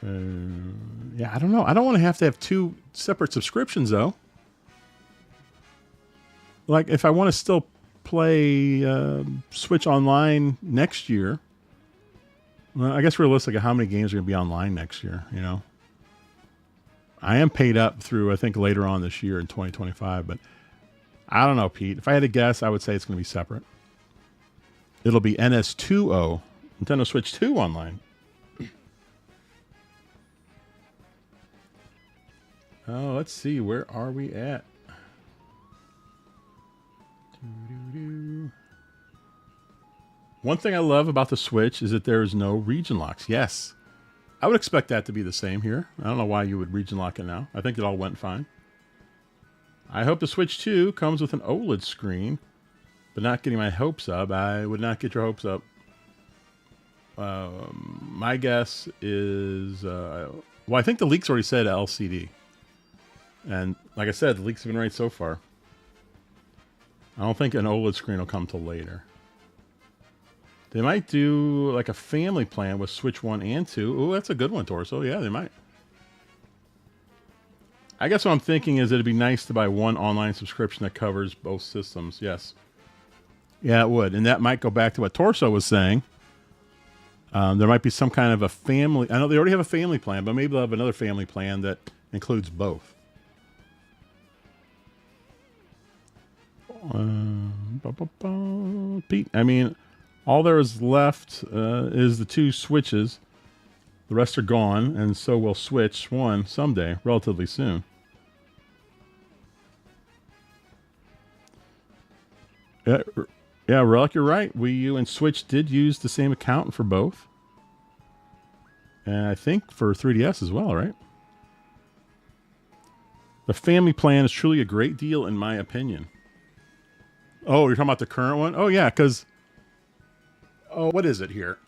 Yeah, I don't know. I don't want to have two separate subscriptions, though. Like, if I want to still play Switch Online next year, well, I guess realistically, how many games are going to be online next year, you know? I am paid up through, I think, later on this year in 2025, but I don't know, Pete. If I had to guess, I would say it's going to be separate. It'll be NS2O, Nintendo Switch 2 Online. Oh, let's see. Where are we at? One thing I love about the Switch is that there is no region locks. Yes. I would expect that to be the same here. I don't know why you would region lock it now. I think it all went fine. I hope the Switch 2 comes with an OLED screen, but not getting my hopes up. I would not get your hopes up. My guess is, well, I think the leaks already said LCD. And like I said, the leaks have been right so far. I don't think an OLED screen will come till later. They might do like a family plan with Switch 1 and 2. Oh, that's a good one, Torso. Yeah, they might. I guess what I'm thinking is it'd be nice to buy one online subscription that covers both systems. Yes. Yeah, it would. And that might go back to what Torso was saying. There might be some kind of a family. I know they already have a family plan, but maybe they'll have another family plan that includes both. Pete, I mean, all there is left is the 2 Switches. The rest are gone, and so will Switch 1 someday, relatively soon. Yeah, Relic, you're right. Wii U and Switch did use the same account for both. And I think for 3DS as well, right? The family plan is truly a great deal, in my opinion. Oh, you're talking about the current one? Oh, yeah, because... Oh, what is it here?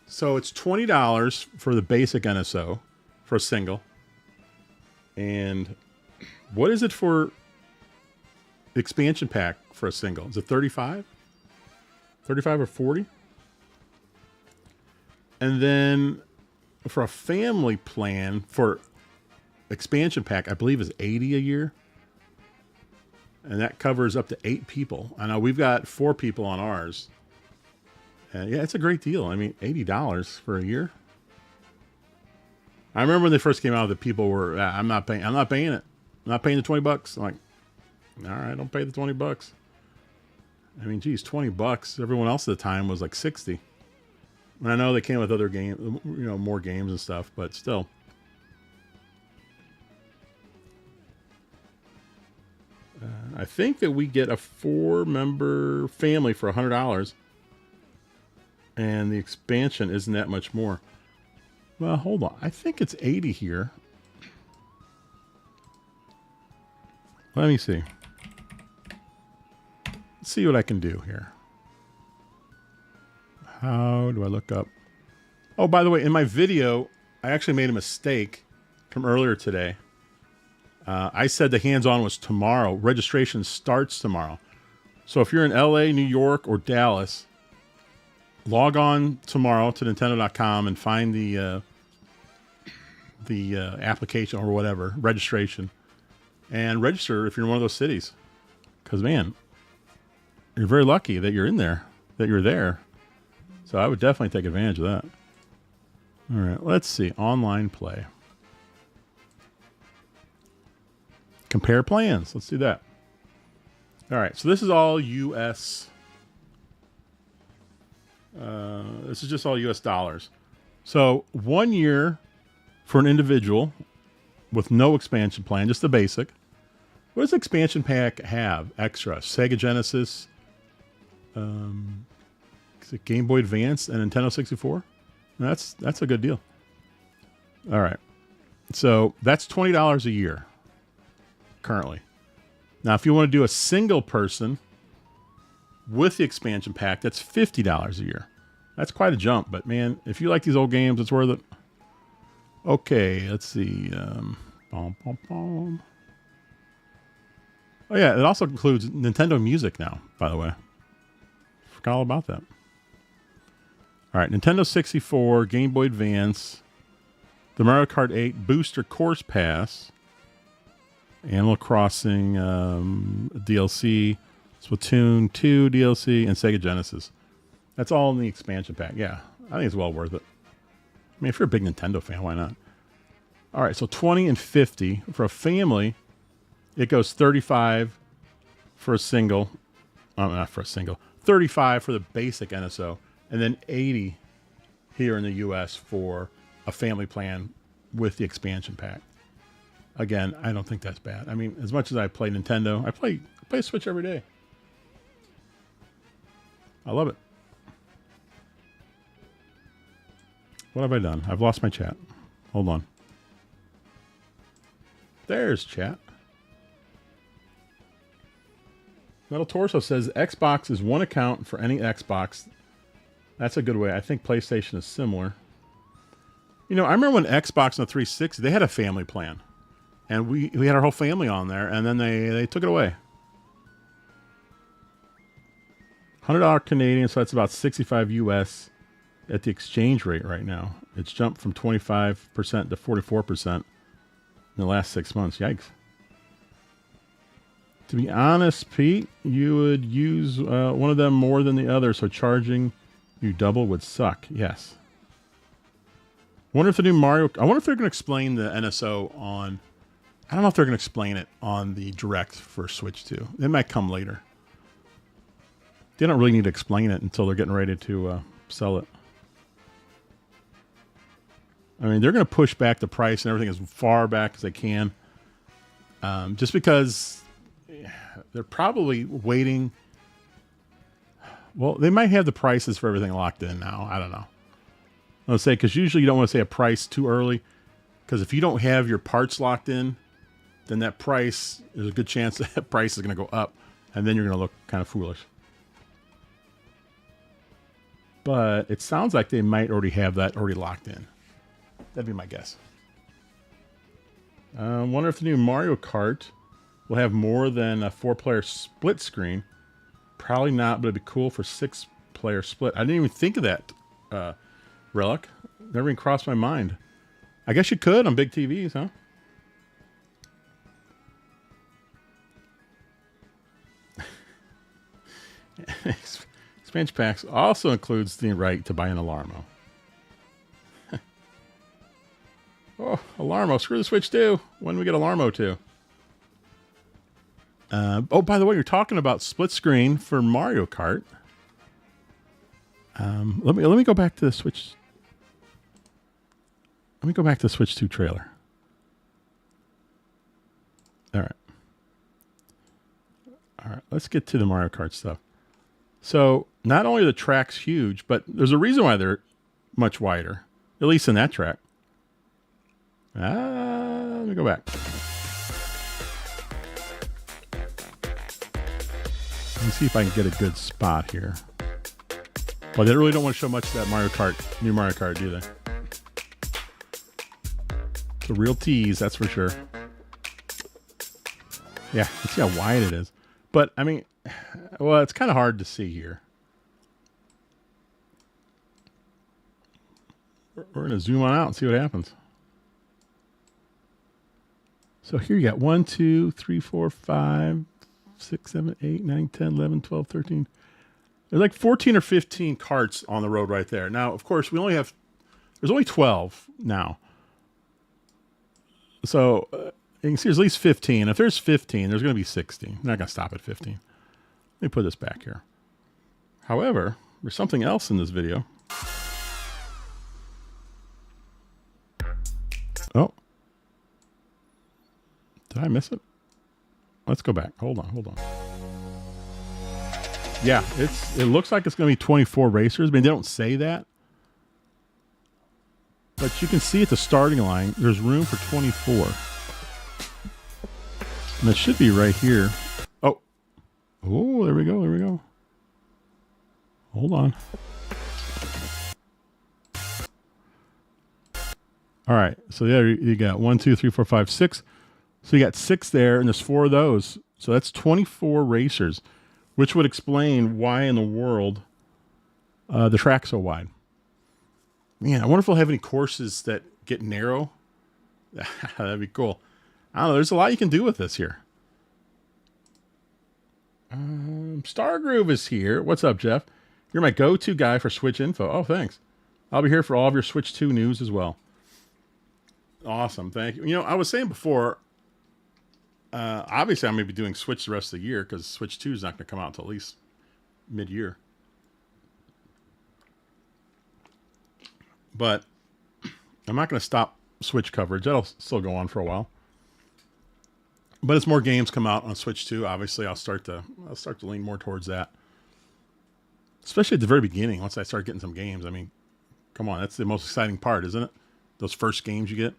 So it's $20 for the basic NSO for a single. And what is it for the expansion pack for a single? Is it 35? 35 or 40? And then for a family plan for expansion pack, I believe is 80 a year. And that covers up to 8 people. I know we've got 4 people on ours. Yeah, it's a great deal. I mean, $80 for a year. I remember when they first came out, the people were, I'm not paying it. I'm not paying the $20. I'm like, all right, don't pay the $20. I mean, geez, $20. Everyone else at the time was like 60. And I know they came with other games, more games and stuff, but still. I think that we get a 4-member family for $100. And the expansion isn't that much more. Well, hold on. I think it's 80 here. Let me see. Let's see what I can do here. How do I look up? Oh, by the way, in my video, I actually made a mistake from earlier today. I said the hands-on was tomorrow. Registration starts tomorrow. So if you're in LA, New York, or Dallas, log on tomorrow to Nintendo.com and find the application or whatever, registration, and register if you're in one of those cities. Because, man, you're very lucky that you're in there, that you're there. So I would definitely take advantage of that. All right, let's see. Online play. Compare plans. Let's do that. All right, so this is all U.S. This is just all U.S. dollars. So 1 year for an individual with no expansion plan, just the basic. What does the expansion pack have extra? Sega Genesis, is it Game Boy Advance and Nintendo 64? That's a good deal. All right. So that's $20 a year currently. Now, if you want to do a single person with the expansion pack, that's $50 a year. That's quite a jump, but man, if you like these old games, it's worth it. Okay, let's see. Oh yeah, it also includes Nintendo Music now, by the way. Forgot all about that. All right, Nintendo 64, Game Boy Advance, the Mario Kart 8 Booster Course Pass, Animal Crossing DLC, Splatoon 2 DLC, and Sega Genesis. That's all in the expansion pack. Yeah, I think it's well worth it. I mean, if you're a big Nintendo fan, why not? All right, so 20 and 50 for a family. It goes 35 for a single. Not for a single. 35 for the basic NSO, and then 80 here in the U.S. for a family plan with the expansion pack. Again, I don't think that's bad. I mean, as much as I play Nintendo, I play Switch every day. I love it. What have I done? I've lost my chat. Hold on. There's chat. Metal Torso says Xbox is one account for any Xbox. That's a good way. I think PlayStation is similar. You know, I remember when Xbox and the 360, they had a family plan. And we had our whole family on there, and then they took it away. $100 Canadian, so that's about 65 US at the exchange rate right now. It's jumped from 25% to 44% in the last 6 months. Yikes. To be honest, Pete, you would use one of them more than the other, so charging you double would suck. Yes. Wonder if the new Mario... I wonder if they're going to explain the NSO on... I don't know if they're going to explain it on the Direct for Switch 2. It might come later. They don't really need to explain it until they're getting ready to sell it. I mean, they're going to push back the price and everything as far back as they can. Just because they're probably waiting. Well, they might have the prices for everything locked in now. I don't know. I'll say, because usually you don't want to say a price too early. Because if you don't have your parts locked in, then that price, there's a good chance that price is going to go up. And then you're going to look kind of foolish. But it sounds like they might already have that already locked in. That'd be my guess. I wonder if the new Mario Kart will have more than a 4-player split screen. Probably not, but it'd be cool for 6-player split. I didn't even think of that, Relic. Never even crossed my mind. I guess you could on big TVs, huh? Expansion packs also includes the right to buy an Alarmo. Oh, Alarmo. Screw the Switch 2. When do we get Alarmo 2? Oh, by the way, you're talking about split screen for Mario Kart. Let me go back to the Switch. Let me go back to the Switch 2 trailer. All right. All right. Let's get to the Mario Kart stuff. So, not only are the tracks huge, but there's a reason why they're much wider. At least in that track. Let me go back. Let me see if I can get a good spot here. Well, they really don't want to show much of that new Mario Kart, do they? It's a real tease, that's for sure. Yeah, you see how wide it is. But, I mean, well, it's kind of hard to see here. We're going to zoom on out and see what happens. So here you got 1, 2, 3, 4, 5, 6, 7, 8, 9, 10, 11, 12, 13. There's like 14 or 15 carts on the road right there. Now, of course, there's only 12 now. So you can see there's at least 15. If there's 15, there's going to be 16. They're not going to stop at 15. Let me put this back here. However, there's something else in this video. Oh. Did I miss it? Let's go back. Hold on. Yeah, it looks like it's going to be 24 racers. I mean, they don't say that. But you can see at the starting line, there's room for 24. And it should be right here. Oh, there we go. Hold on. All right, so there you got 1, 2, 3, 4, 5, 6. So you got 6 there, and there's 4 of those. So that's 24 racers, which would explain why in the world the track's so wide. Man, I wonder if we'll have any courses that get narrow. That'd be cool. I don't know. There's a lot you can do with this here. Stargroove is here. What's up, Jeff? You're my go-to guy for Switch info. Oh, thanks. I'll be here for all of your Switch 2 news as well. Awesome. Thank you. You know, I was saying before, obviously I'm going to be doing Switch the rest of the year because Switch 2 is not going to come out until at least mid-year. But I'm not going to stop Switch coverage. That'll still go on for a while. But as more games come out on Switch 2, obviously I'll start to lean more towards that. Especially at the very beginning, once I start getting some games. I mean, come on, that's the most exciting part, isn't it? Those first games you get.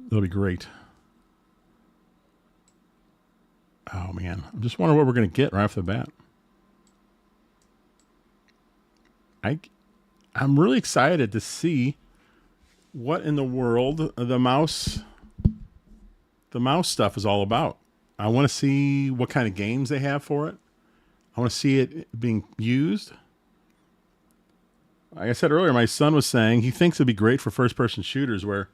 That'll be great. Oh man, I'm just wondering what we're going to get right off the bat. I I'm really excited to see what in the world the mouse stuff is all about. I want to see what kind of games they have for it. I want to see it being used. Like I said earlier, my son was saying he thinks it'd be great for first-person shooters where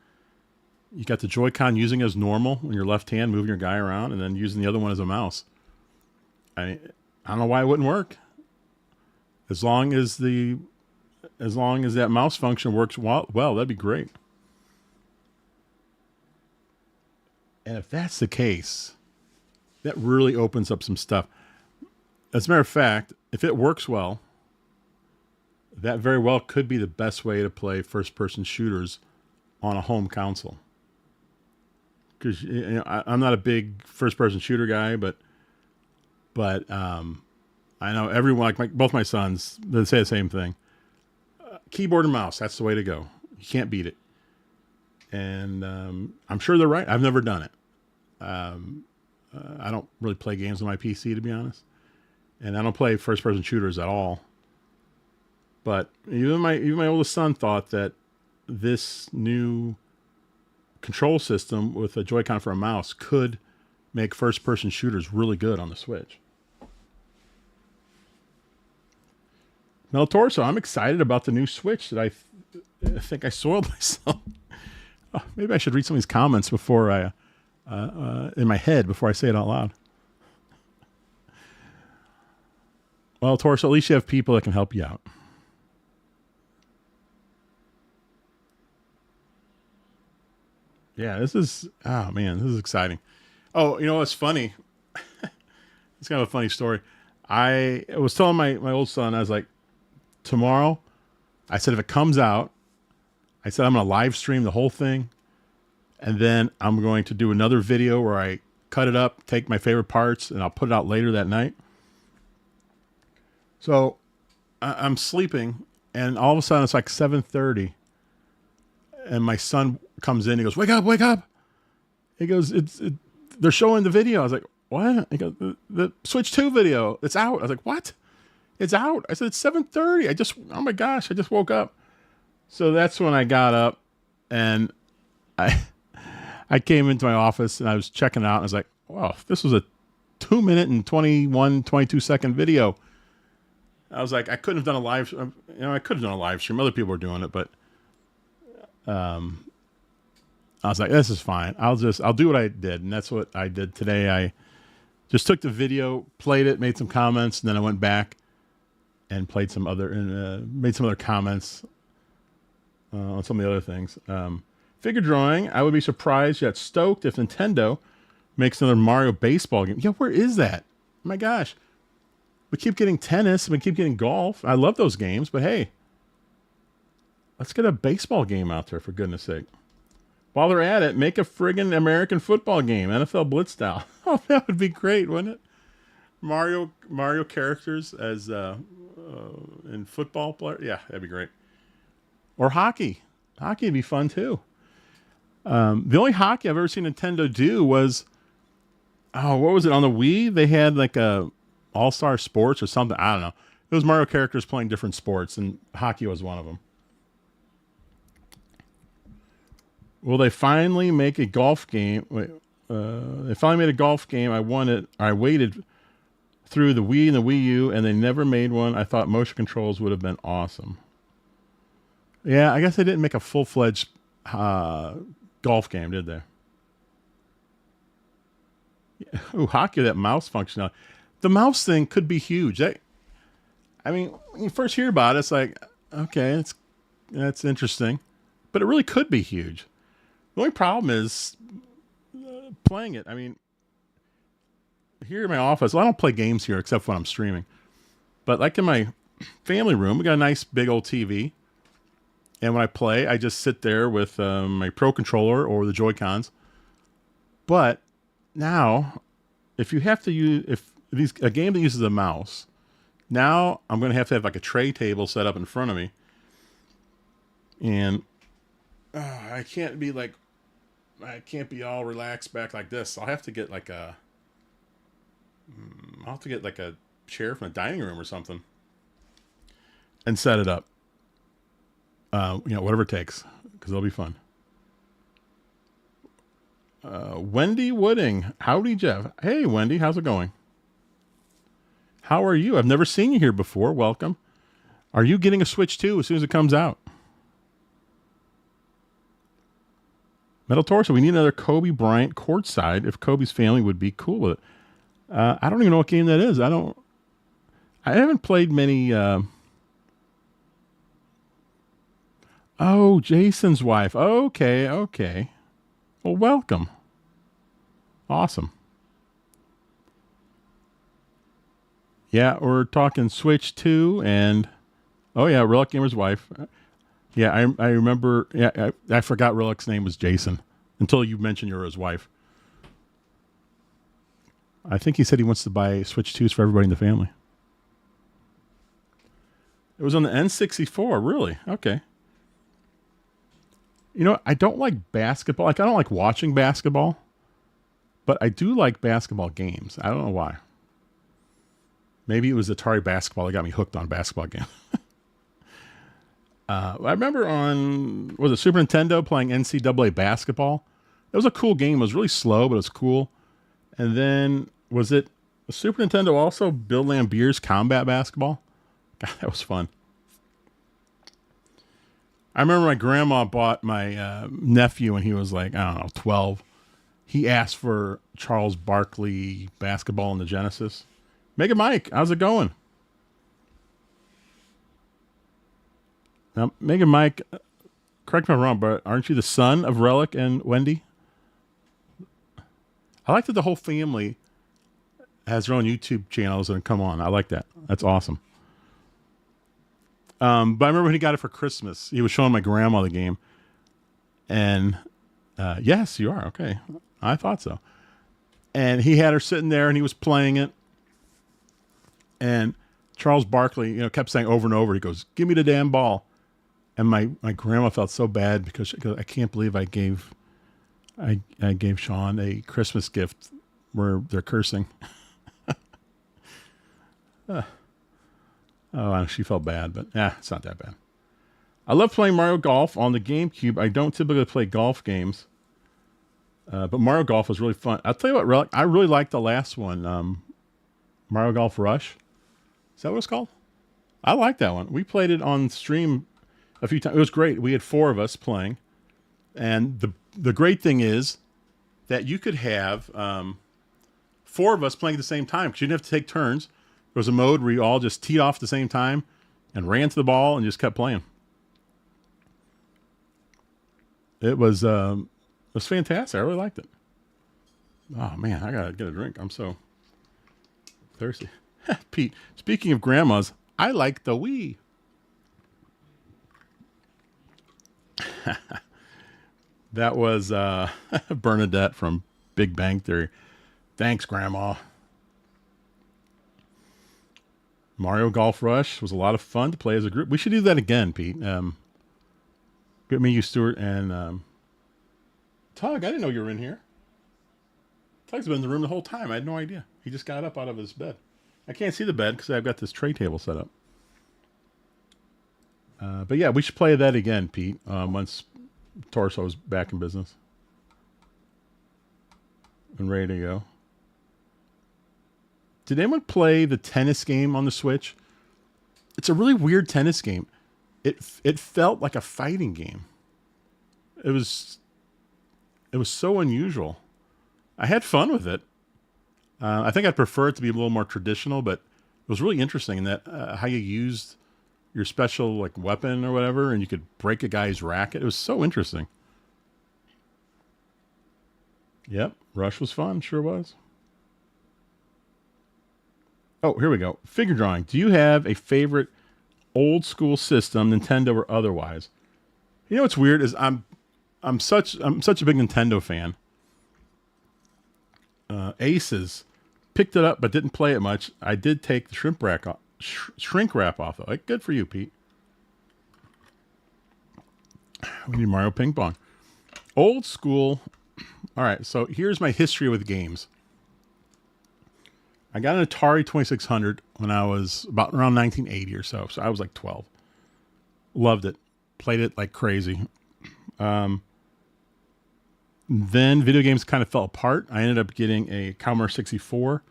you got the Joy-Con using as normal in your left hand, moving your guy around, and then using the other one as a mouse. I don't know why it wouldn't work. As long as that mouse function works well, that'd be great. And if that's the case, that really opens up some stuff. As a matter of fact, if it works well, that very well could be the best way to play first-person shooters on a home console. Because I'm not a big first-person shooter guy, but I know everyone, like both my sons, they say the same thing. Keyboard and mouse, that's the way to go. You can't beat it. And I'm sure they're right. I've never done it. I don't really play games on my PC, to be honest. And I don't play first-person shooters at all. But even my oldest son thought that this new control system with a Joy-Con for a mouse could make first-person shooters really good on the Switch. Mel Torso, I'm excited about the new Switch that I think I soiled myself. Oh, maybe I should read some of these comments before in my head before I say it out loud. Well, Torso, at least you have people that can help you out. Yeah, this is exciting. Oh, you know what's funny? It's kind of a funny story. I was telling my old son, I was like, tomorrow, I said, if it comes out, I said, I'm going to live stream the whole thing. And then I'm going to do another video where I cut it up, take my favorite parts, and I'll put it out later that night. So I'm sleeping, and all of a sudden it's like 7:30. And my son comes in. He goes, "Wake up, wake up." He goes, they're showing the video. I was like, what? He goes, the Switch 2 video. It's out. I was like, what? It's out. I said, it's 7:30. Oh my gosh, I just woke up. So that's when I got up and I came into my office and I was checking it out. And I was like, wow, this was a 2 minute and 22 second video. I was like, I couldn't have done a live, I could have done a live stream. Other people were doing it, but I was like, this is fine. I'll do what I did. And that's what I did today. I just took the video, played it, made some comments, and then I went back and made some other comments on some of the other things. Figure drawing. I would be surprised yet stoked if Nintendo makes another Mario baseball game. Yeah, where is that? My gosh. We keep getting tennis and we keep getting golf. I love those games, but hey, let's get a baseball game out there, for goodness sake. While they're at it, make a friggin' American football game, NFL Blitz style. Oh, that would be great, wouldn't it? Mario characters as in football player. Yeah, that'd be great. Or hockey. Hockey would be fun too. The only hockey I've ever seen Nintendo do was, what was it on the Wii? They had like a All-Star Sports or something. I don't know. It was Mario characters playing different sports, and hockey was one of them. Will they finally make a golf game? They finally made a golf game. I waited through the Wii and the Wii U, and they never made one. I thought motion controls would have been awesome. Yeah, I guess they didn't make a full-fledged golf game, did they? Ooh, hockey, that mouse functionality. The mouse thing could be huge. When you first hear about it, it's like, okay, that's interesting. But it really could be huge. The only problem is playing it. Here in my office, I don't play games here except when I'm streaming. But like in my family room, we got a nice big old TV. And when I play, I just sit there with my Pro Controller or the Joy-Cons. But now, if you have to use, a game that uses a mouse, now I'm going to have like a tray table set up in front of me. And I can't be all relaxed back like this. I'll have to get like a chair from the dining room or something. and set it up. Whatever it takes, because it'll be fun. Wendy Wooding. Howdy, Jeff. Hey, Wendy. How's it going? How are you? I've never seen you here before. Welcome. Are you getting a Switch 2 as soon as it comes out? Metal Torso. We need another Kobe Bryant courtside if Kobe's family would be cool with it. I don't even know what game that is. I haven't played many. Oh, Jason's wife. Okay. Well, welcome. Awesome. Yeah, we're talking Switch 2 and... Oh, yeah, Relic Gamer's wife. Yeah, I remember... Yeah, I forgot Relic's name was Jason until you mentioned you're his wife. I think he said he wants to buy Switch 2s for everybody in the family. It was on the N64, really? Okay. I don't like basketball. Like, I don't like watching basketball. But I do like basketball games. I don't know why. Maybe it was Atari Basketball that got me hooked on basketball games. I remember was it Super Nintendo playing NCAA basketball? It was a cool game. It was really slow, but it was cool. And then, was it Super Nintendo also Bill Lambier's Combat Basketball? God, that was fun. I remember my grandma bought my nephew when he was like, I don't know, 12. He asked for Charles Barkley basketball in the Genesis. Mega Mike, how's it going? Now, Mega Mike, correct me if I'm wrong, but aren't you the son of Relic and Wendy? I like that the whole family has their own YouTube channels and come on. I like that. That's awesome. But I remember when he got it for Christmas, he was showing my grandma the game. And yes, you are. Okay. I thought so. And he had her sitting there and he was playing it. And Charles Barkley, kept saying over and over, he goes, "Give me the damn ball." And my grandma felt so bad because she goes, "I can't believe I gave Sean a Christmas gift where they're cursing." Oh, she felt bad, but it's not that bad. I love playing Mario Golf on the GameCube. I don't typically play golf games, but Mario Golf was really fun. I'll tell you what, Relic, I really liked the last one, Mario Golf Rush. Is that what it's called? I like that one. We played it on stream a few times. It was great. We had 4 of us playing, and the great thing is that you could have 4 of us playing at the same time because you didn't have to take turns. There was a mode where you all just teed off at the same time and ran to the ball and just kept playing. It was fantastic. I really liked it. Oh, man, I got to get a drink. I'm so thirsty. Pete, speaking of grandmas, I like the Wii. That was Bernadette from Big Bang Theory. Thanks, Grandma. Mario Golf Rush was a lot of fun to play as a group. We should do that again, Pete. Get me, you, Stuart, and Tug. I didn't know you were in here. Tug's been in the room the whole time. I had no idea. He just got up out of his bed. I can't see the bed because I've got this tray table set up. But yeah, we should play that again, Pete, once Torso's back in business and ready to go. Did anyone play the tennis game on the Switch? It's a really weird tennis game. It felt like a fighting game. It was so unusual. I had fun with it. I think I'd prefer it to be a little more traditional, but it was really interesting in that how you used your special weapon or whatever, and you could break a guy's racket. It was so interesting. Yep, Rush was fun. Sure was. Oh, here we go. Figure drawing. Do you have a favorite old school system, Nintendo or otherwise? You know what's weird is I'm such a big Nintendo fan. Aces picked it up but didn't play it much. I did take the shrink wrap off though. Good for you, Pete. We need Mario Ping Pong. Old school. All right, so here's my history with games. I got an Atari 2600 when I was about around 1980 or so. So I was like 12. Loved it. Played it like crazy. Then video games kind of fell apart. I ended up getting a Commodore 64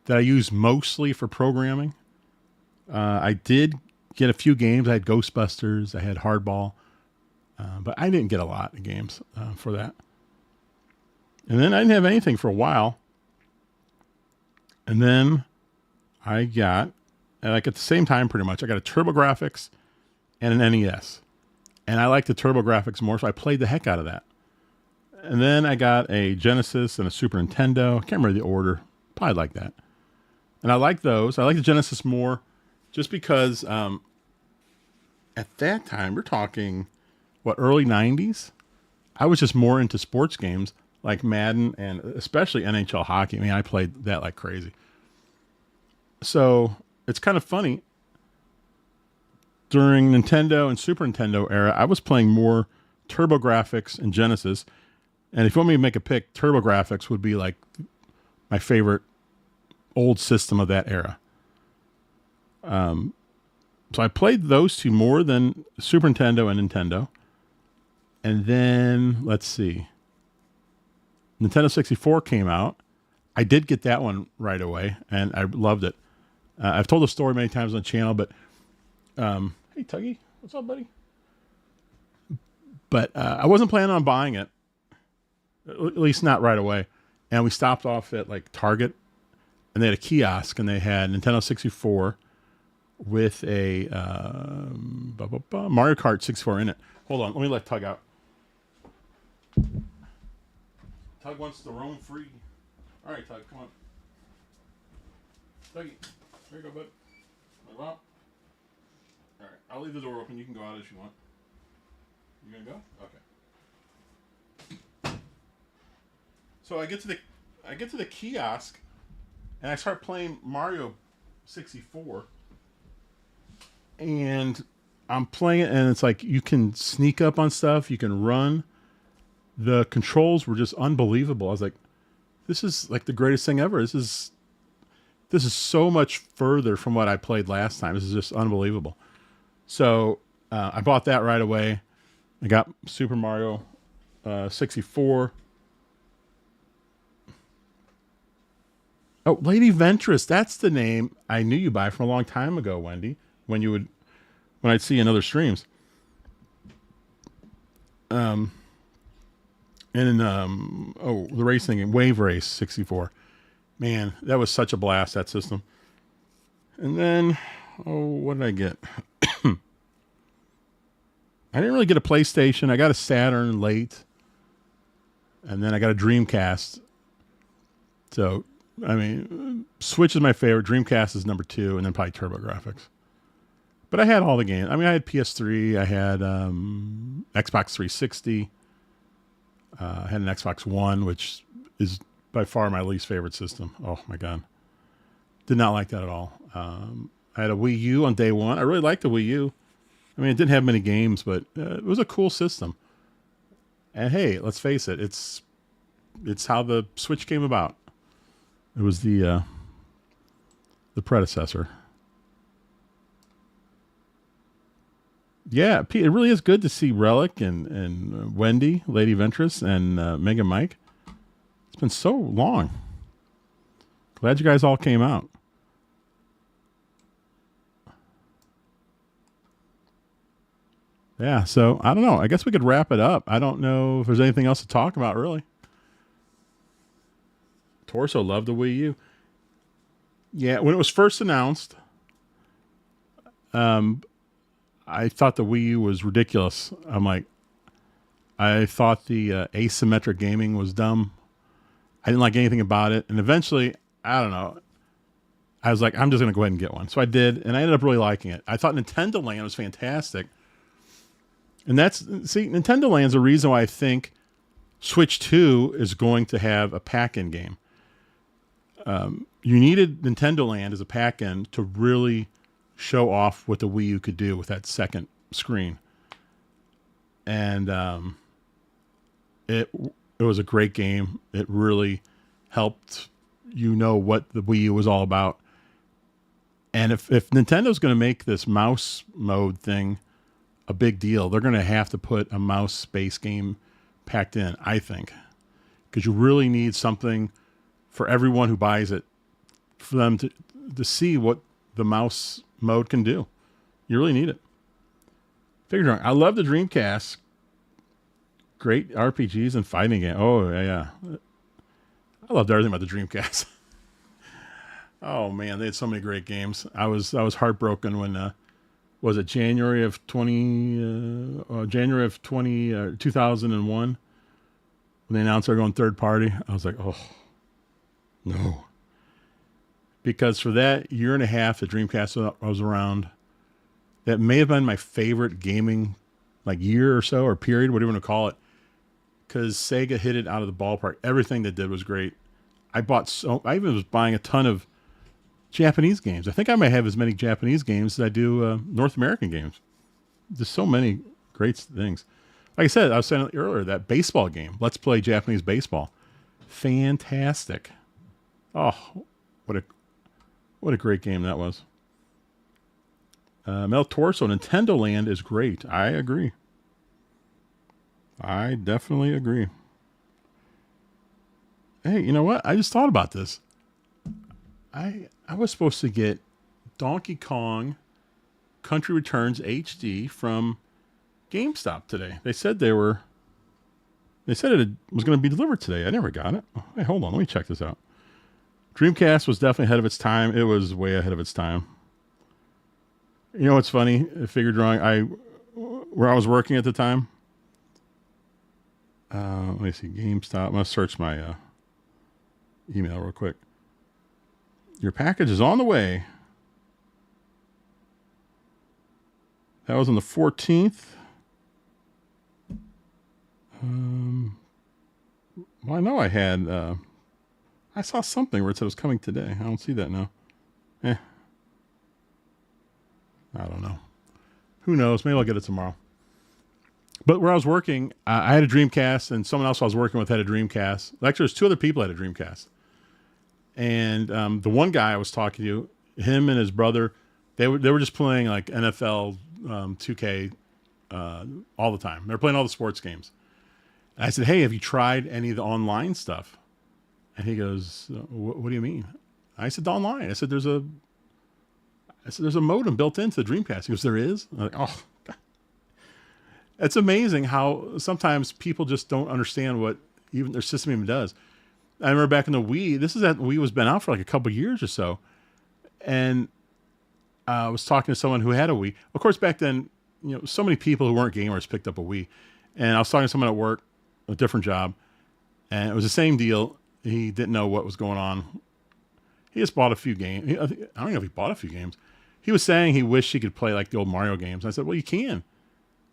that I use mostly for programming. I did get a few games. I had Ghostbusters. I had Hardball. But I didn't get a lot of games for that. And then I didn't have anything for a while. And then I got, and like at the same time pretty much, I got a TurboGrafx and an NES. And I liked the TurboGrafx more, so I played the heck out of that. And then I got a Genesis and a Super Nintendo. I can't remember the order. Probably like that. And I like those. I like the Genesis more just because at that time, we're talking, early 90s? I was just more into sports games like Madden and especially NHL hockey. I mean, I played that like crazy. So it's kind of funny. During Nintendo and Super Nintendo era, I was playing more TurboGrafx and Genesis. And if you want me to make a pick, TurboGrafx would be like my favorite old system of that era. So I played those two more than Super Nintendo and Nintendo. And then, let's see. Nintendo 64 came out. I did get that one right away, and I loved it. I've told the story many times on the channel, but hey, Tuggy, what's up, buddy? But I wasn't planning on buying it, at least not right away. And we stopped off at like Target, and they had a kiosk, and they had Nintendo 64 with a Mario Kart 64 in it. Hold on, let me let Tug out. Tug wants to roam free. All right, Tug, come on. Tuggy, here you go, bud. Go out. All right, I'll leave the door open. You can go out if you want. You gonna go? Okay. So I get to the kiosk, and I start playing Mario 64, and I'm playing it, and it's like you can sneak up on stuff, you can run. The controls were just unbelievable. I was like, this is like the greatest thing ever. This is so much further from what I played last time. This is just unbelievable. So I bought that right away. I got Super Mario 64. Oh, Lady Ventress. That's the name I knew you by from a long time ago, Wendy, when I'd see you in other streams. And the racing game, Wave Race 64. Man, that was such a blast, that system. And then, what did I get? I didn't really get a PlayStation. I got a Saturn late. And then I got a Dreamcast. So, I mean, Switch is my favorite. Dreamcast is number 2, and then probably TurboGrafx. But I had all the games. I mean, I had PS3. I had Xbox 360. I had an Xbox One, which is by far my least favorite system. Oh, my God. Did not like that at all. I had a Wii U on day one. I really liked the Wii U. I mean, it didn't have many games, but it was a cool system. And hey, let's face it, it's how the Switch came about. It was the predecessor. Yeah, it really is good to see Relic and Wendy, Lady Ventress, and Mega Mike. It's been so long. Glad you guys all came out. Yeah, so I don't know. I guess we could wrap it up. I don't know if there's anything else to talk about, really. Torso loved the Wii U. Yeah, when it was first announced, I thought the Wii U was ridiculous. I thought the asymmetric gaming was dumb. I didn't like anything about it. And eventually, I don't know, I was like, I'm just going to go ahead and get one. So I did, and I ended up really liking it. I thought Nintendo Land was fantastic. And Nintendo Land's the reason why I think Switch 2 is going to have a pack-in game. You needed Nintendo Land as a pack-in to really show off what the Wii U could do with that second screen. And it was a great game. It really helped you know what the Wii U was all about. And if Nintendo's going to make this mouse mode thing a big deal. They're going to have to put a mouse-based game packed in, I think, because you really need something for everyone who buys it, for them to see what the mouse mode can do. You really need it. Figure drawing. I love the Dreamcast. Great RPGs and fighting game. Oh yeah. I loved everything about the Dreamcast. Oh man, they had so many great games. I was heartbroken when was it January of 2001 when they announced they're going third party. I was like, oh no, because for that year and a half the Dreamcast was around, that may have been my favorite gaming like year or so, or period, whatever you want to call it, because Sega hit it out of the ballpark. Everything they did was great. I even was buying a ton of Japanese games. I think I might have as many Japanese games as I do North American games. There's so many great things. Like I said, I was saying earlier, that baseball game, Let's Play Japanese Baseball. Fantastic. Oh, what a great game that was. Mel Torso, Nintendo Land is great. I agree. I definitely agree. Hey, you know what? I just thought about this. I was supposed to get Donkey Kong Country Returns HD from GameStop today. They said it was going to be delivered today. I never got it. Hey, hold on. Let me check this out. Dreamcast was definitely ahead of its time. It was way ahead of its time. You know what's funny? Figure drawing. Where I was working at the time. Let me see. GameStop. I'm going to search my email real quick. Your package is on the way. That was on the 14th. Well, I know I had. I saw something where it said it was coming today. I don't see that now. I don't know. Who knows? Maybe I'll get it tomorrow. But where I was working, I had a Dreamcast, and someone else I was working with had a Dreamcast. Actually, there's two other people that had a Dreamcast. And the one guy I was talking to, him and his brother, they were just playing like NFL 2K all the time. They were playing all the sports games. And I said, hey, have you tried any of the online stuff? And he goes, what do you mean? I said, online. I said, there's a modem built into the Dreamcast. He goes, there is? I'm like, oh, God. It's amazing how sometimes people just don't understand what even their system even does. I remember back in the Wii, Wii was been out for like a couple of years or so. And I was talking to someone who had a Wii. Of course, back then, so many people who weren't gamers picked up a Wii. And I was talking to someone at work, a different job, and it was the same deal. He didn't know what was going on. He just bought a few games. I don't know if he bought a few games. He was saying he wished he could play like the old Mario games. I said, well, you can.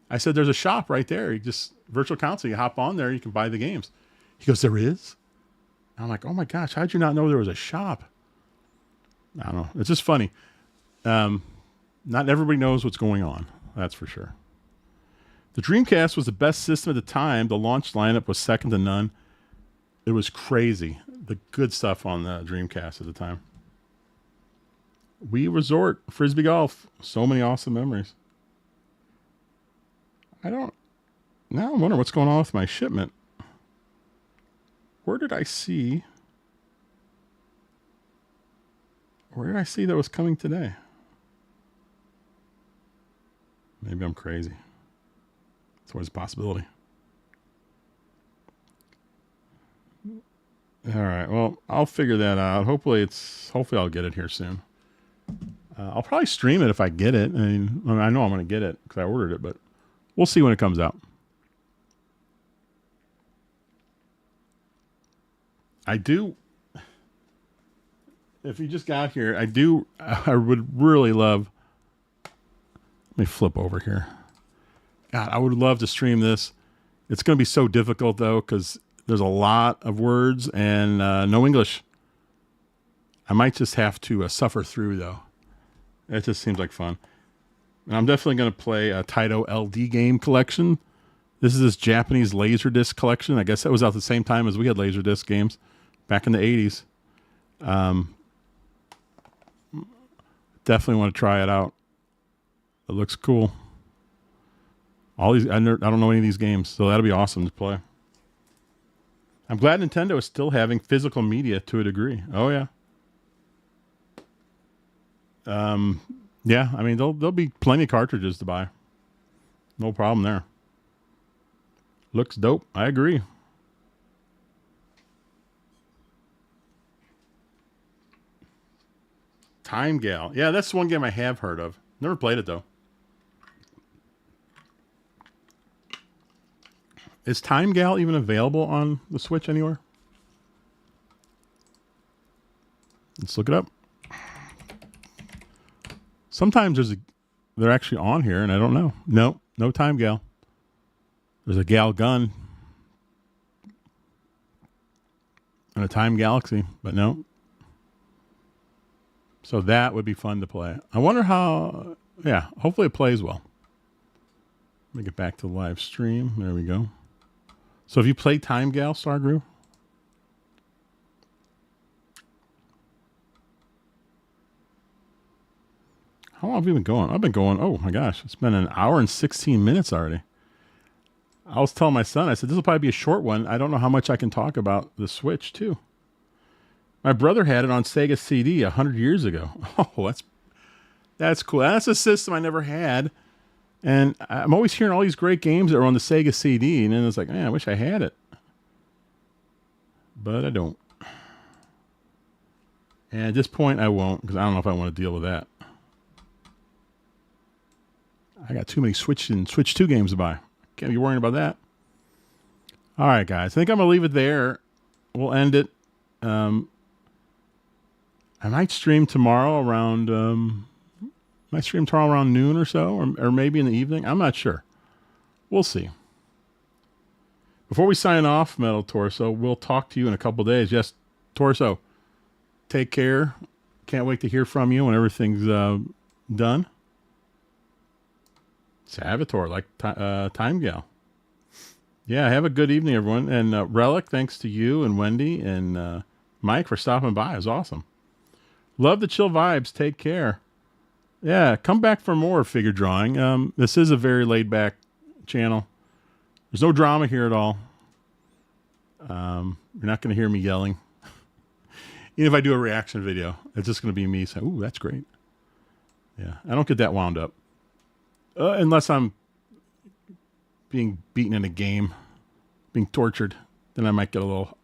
I said, there's a shop right there. You just virtual console, you hop on there, you can buy the games. He goes, there is? I'm like, oh my gosh, how'd you not know there was a shop? I don't know. It's just funny. Not everybody knows what's going on. That's for sure. The Dreamcast was the best system at the time. The launch lineup was second to none. It was crazy. The good stuff on the Dreamcast at the time. Wii Resort, Frisbee Golf. So many awesome memories. Now I'm wondering what's going on with my shipment. Where did I see that was coming today? Maybe I'm crazy. It's always a possibility. All right. Well, I'll figure that out. Hopefully I'll get it here soon. I'll probably stream it if I get it. I know I'm going to get it because I ordered it, but we'll see when it comes out. I do. If you just got here, I would really love. Let me flip over here. God, I would love to stream this. It's going to be so difficult though, because there's a lot of words and no English. I might just have to suffer through though. It just seems like fun. And I'm definitely going to play a Taito LD game collection. This is this Japanese Laserdisc collection. I guess that was out at the same time as we had Laserdisc games back in the 80s. Definitely want to try it out. It looks cool. All these, I don't know any of these games, so that'll be awesome to play. I'm glad Nintendo is still having physical media to a degree. Oh yeah. Yeah, I mean, there'll be plenty of cartridges to buy. No problem there. Looks dope. I agree. Time Gal. Yeah, that's one game I have heard of. Never played it, though. Is Time Gal even available on the Switch anywhere? Let's look it up. Sometimes they're actually on here, and I don't know. No Time Gal. There's a Gal Gun and a Time Galaxy, but no. So that would be fun to play. I wonder how. Yeah, hopefully it plays well. Let me get back to the live stream. There we go. So have you played Time Gal, Stargrew? How long have you been going? I've been going, oh my gosh, it's been an hour and 16 minutes already. I was telling my son, I said, this will probably be a short one. I don't know how much I can talk about the Switch, too. My brother had it on Sega CD 100 years ago. Oh, that's cool. That's a system I never had. And I'm always hearing all these great games that are on the Sega CD. And then it's like, man, I wish I had it. But I don't. And at this point, I won't, because I don't know if I want to deal with that. I got too many Switch and Switch 2 games to buy. Can't be worrying about that. All right, guys. I think I'm going to leave it there. We'll end it. I might stream tomorrow around noon or so, or maybe in the evening. I'm not sure. We'll see. Before we sign off, Metal Torso, we'll talk to you in a couple days. Yes, Torso, take care. Can't wait to hear from you when everything's done. Savitor, like Time Gal. Yeah, have a good evening, everyone. And Relic, thanks to you and Wendy and Mike for stopping by. It was awesome. Love the chill vibes. Take care. Yeah, come back for more figure drawing. This is a very laid back channel. There's no drama here at all. You're not going to hear me yelling. Even if I do a reaction video, it's just going to be me saying, ooh, that's great. Yeah, I don't get that wound up. Unless I'm being beaten in a game, being tortured, then I might get a little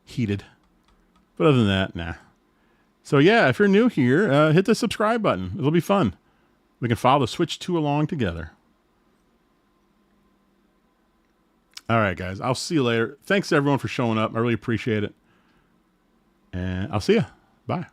heated. But other than that, nah. So yeah, if you're new here, hit the subscribe button. It'll be fun. We can follow the Switch 2 along together. All right, guys. I'll see you later. Thanks everyone for showing up. I really appreciate it. And I'll see you. Bye.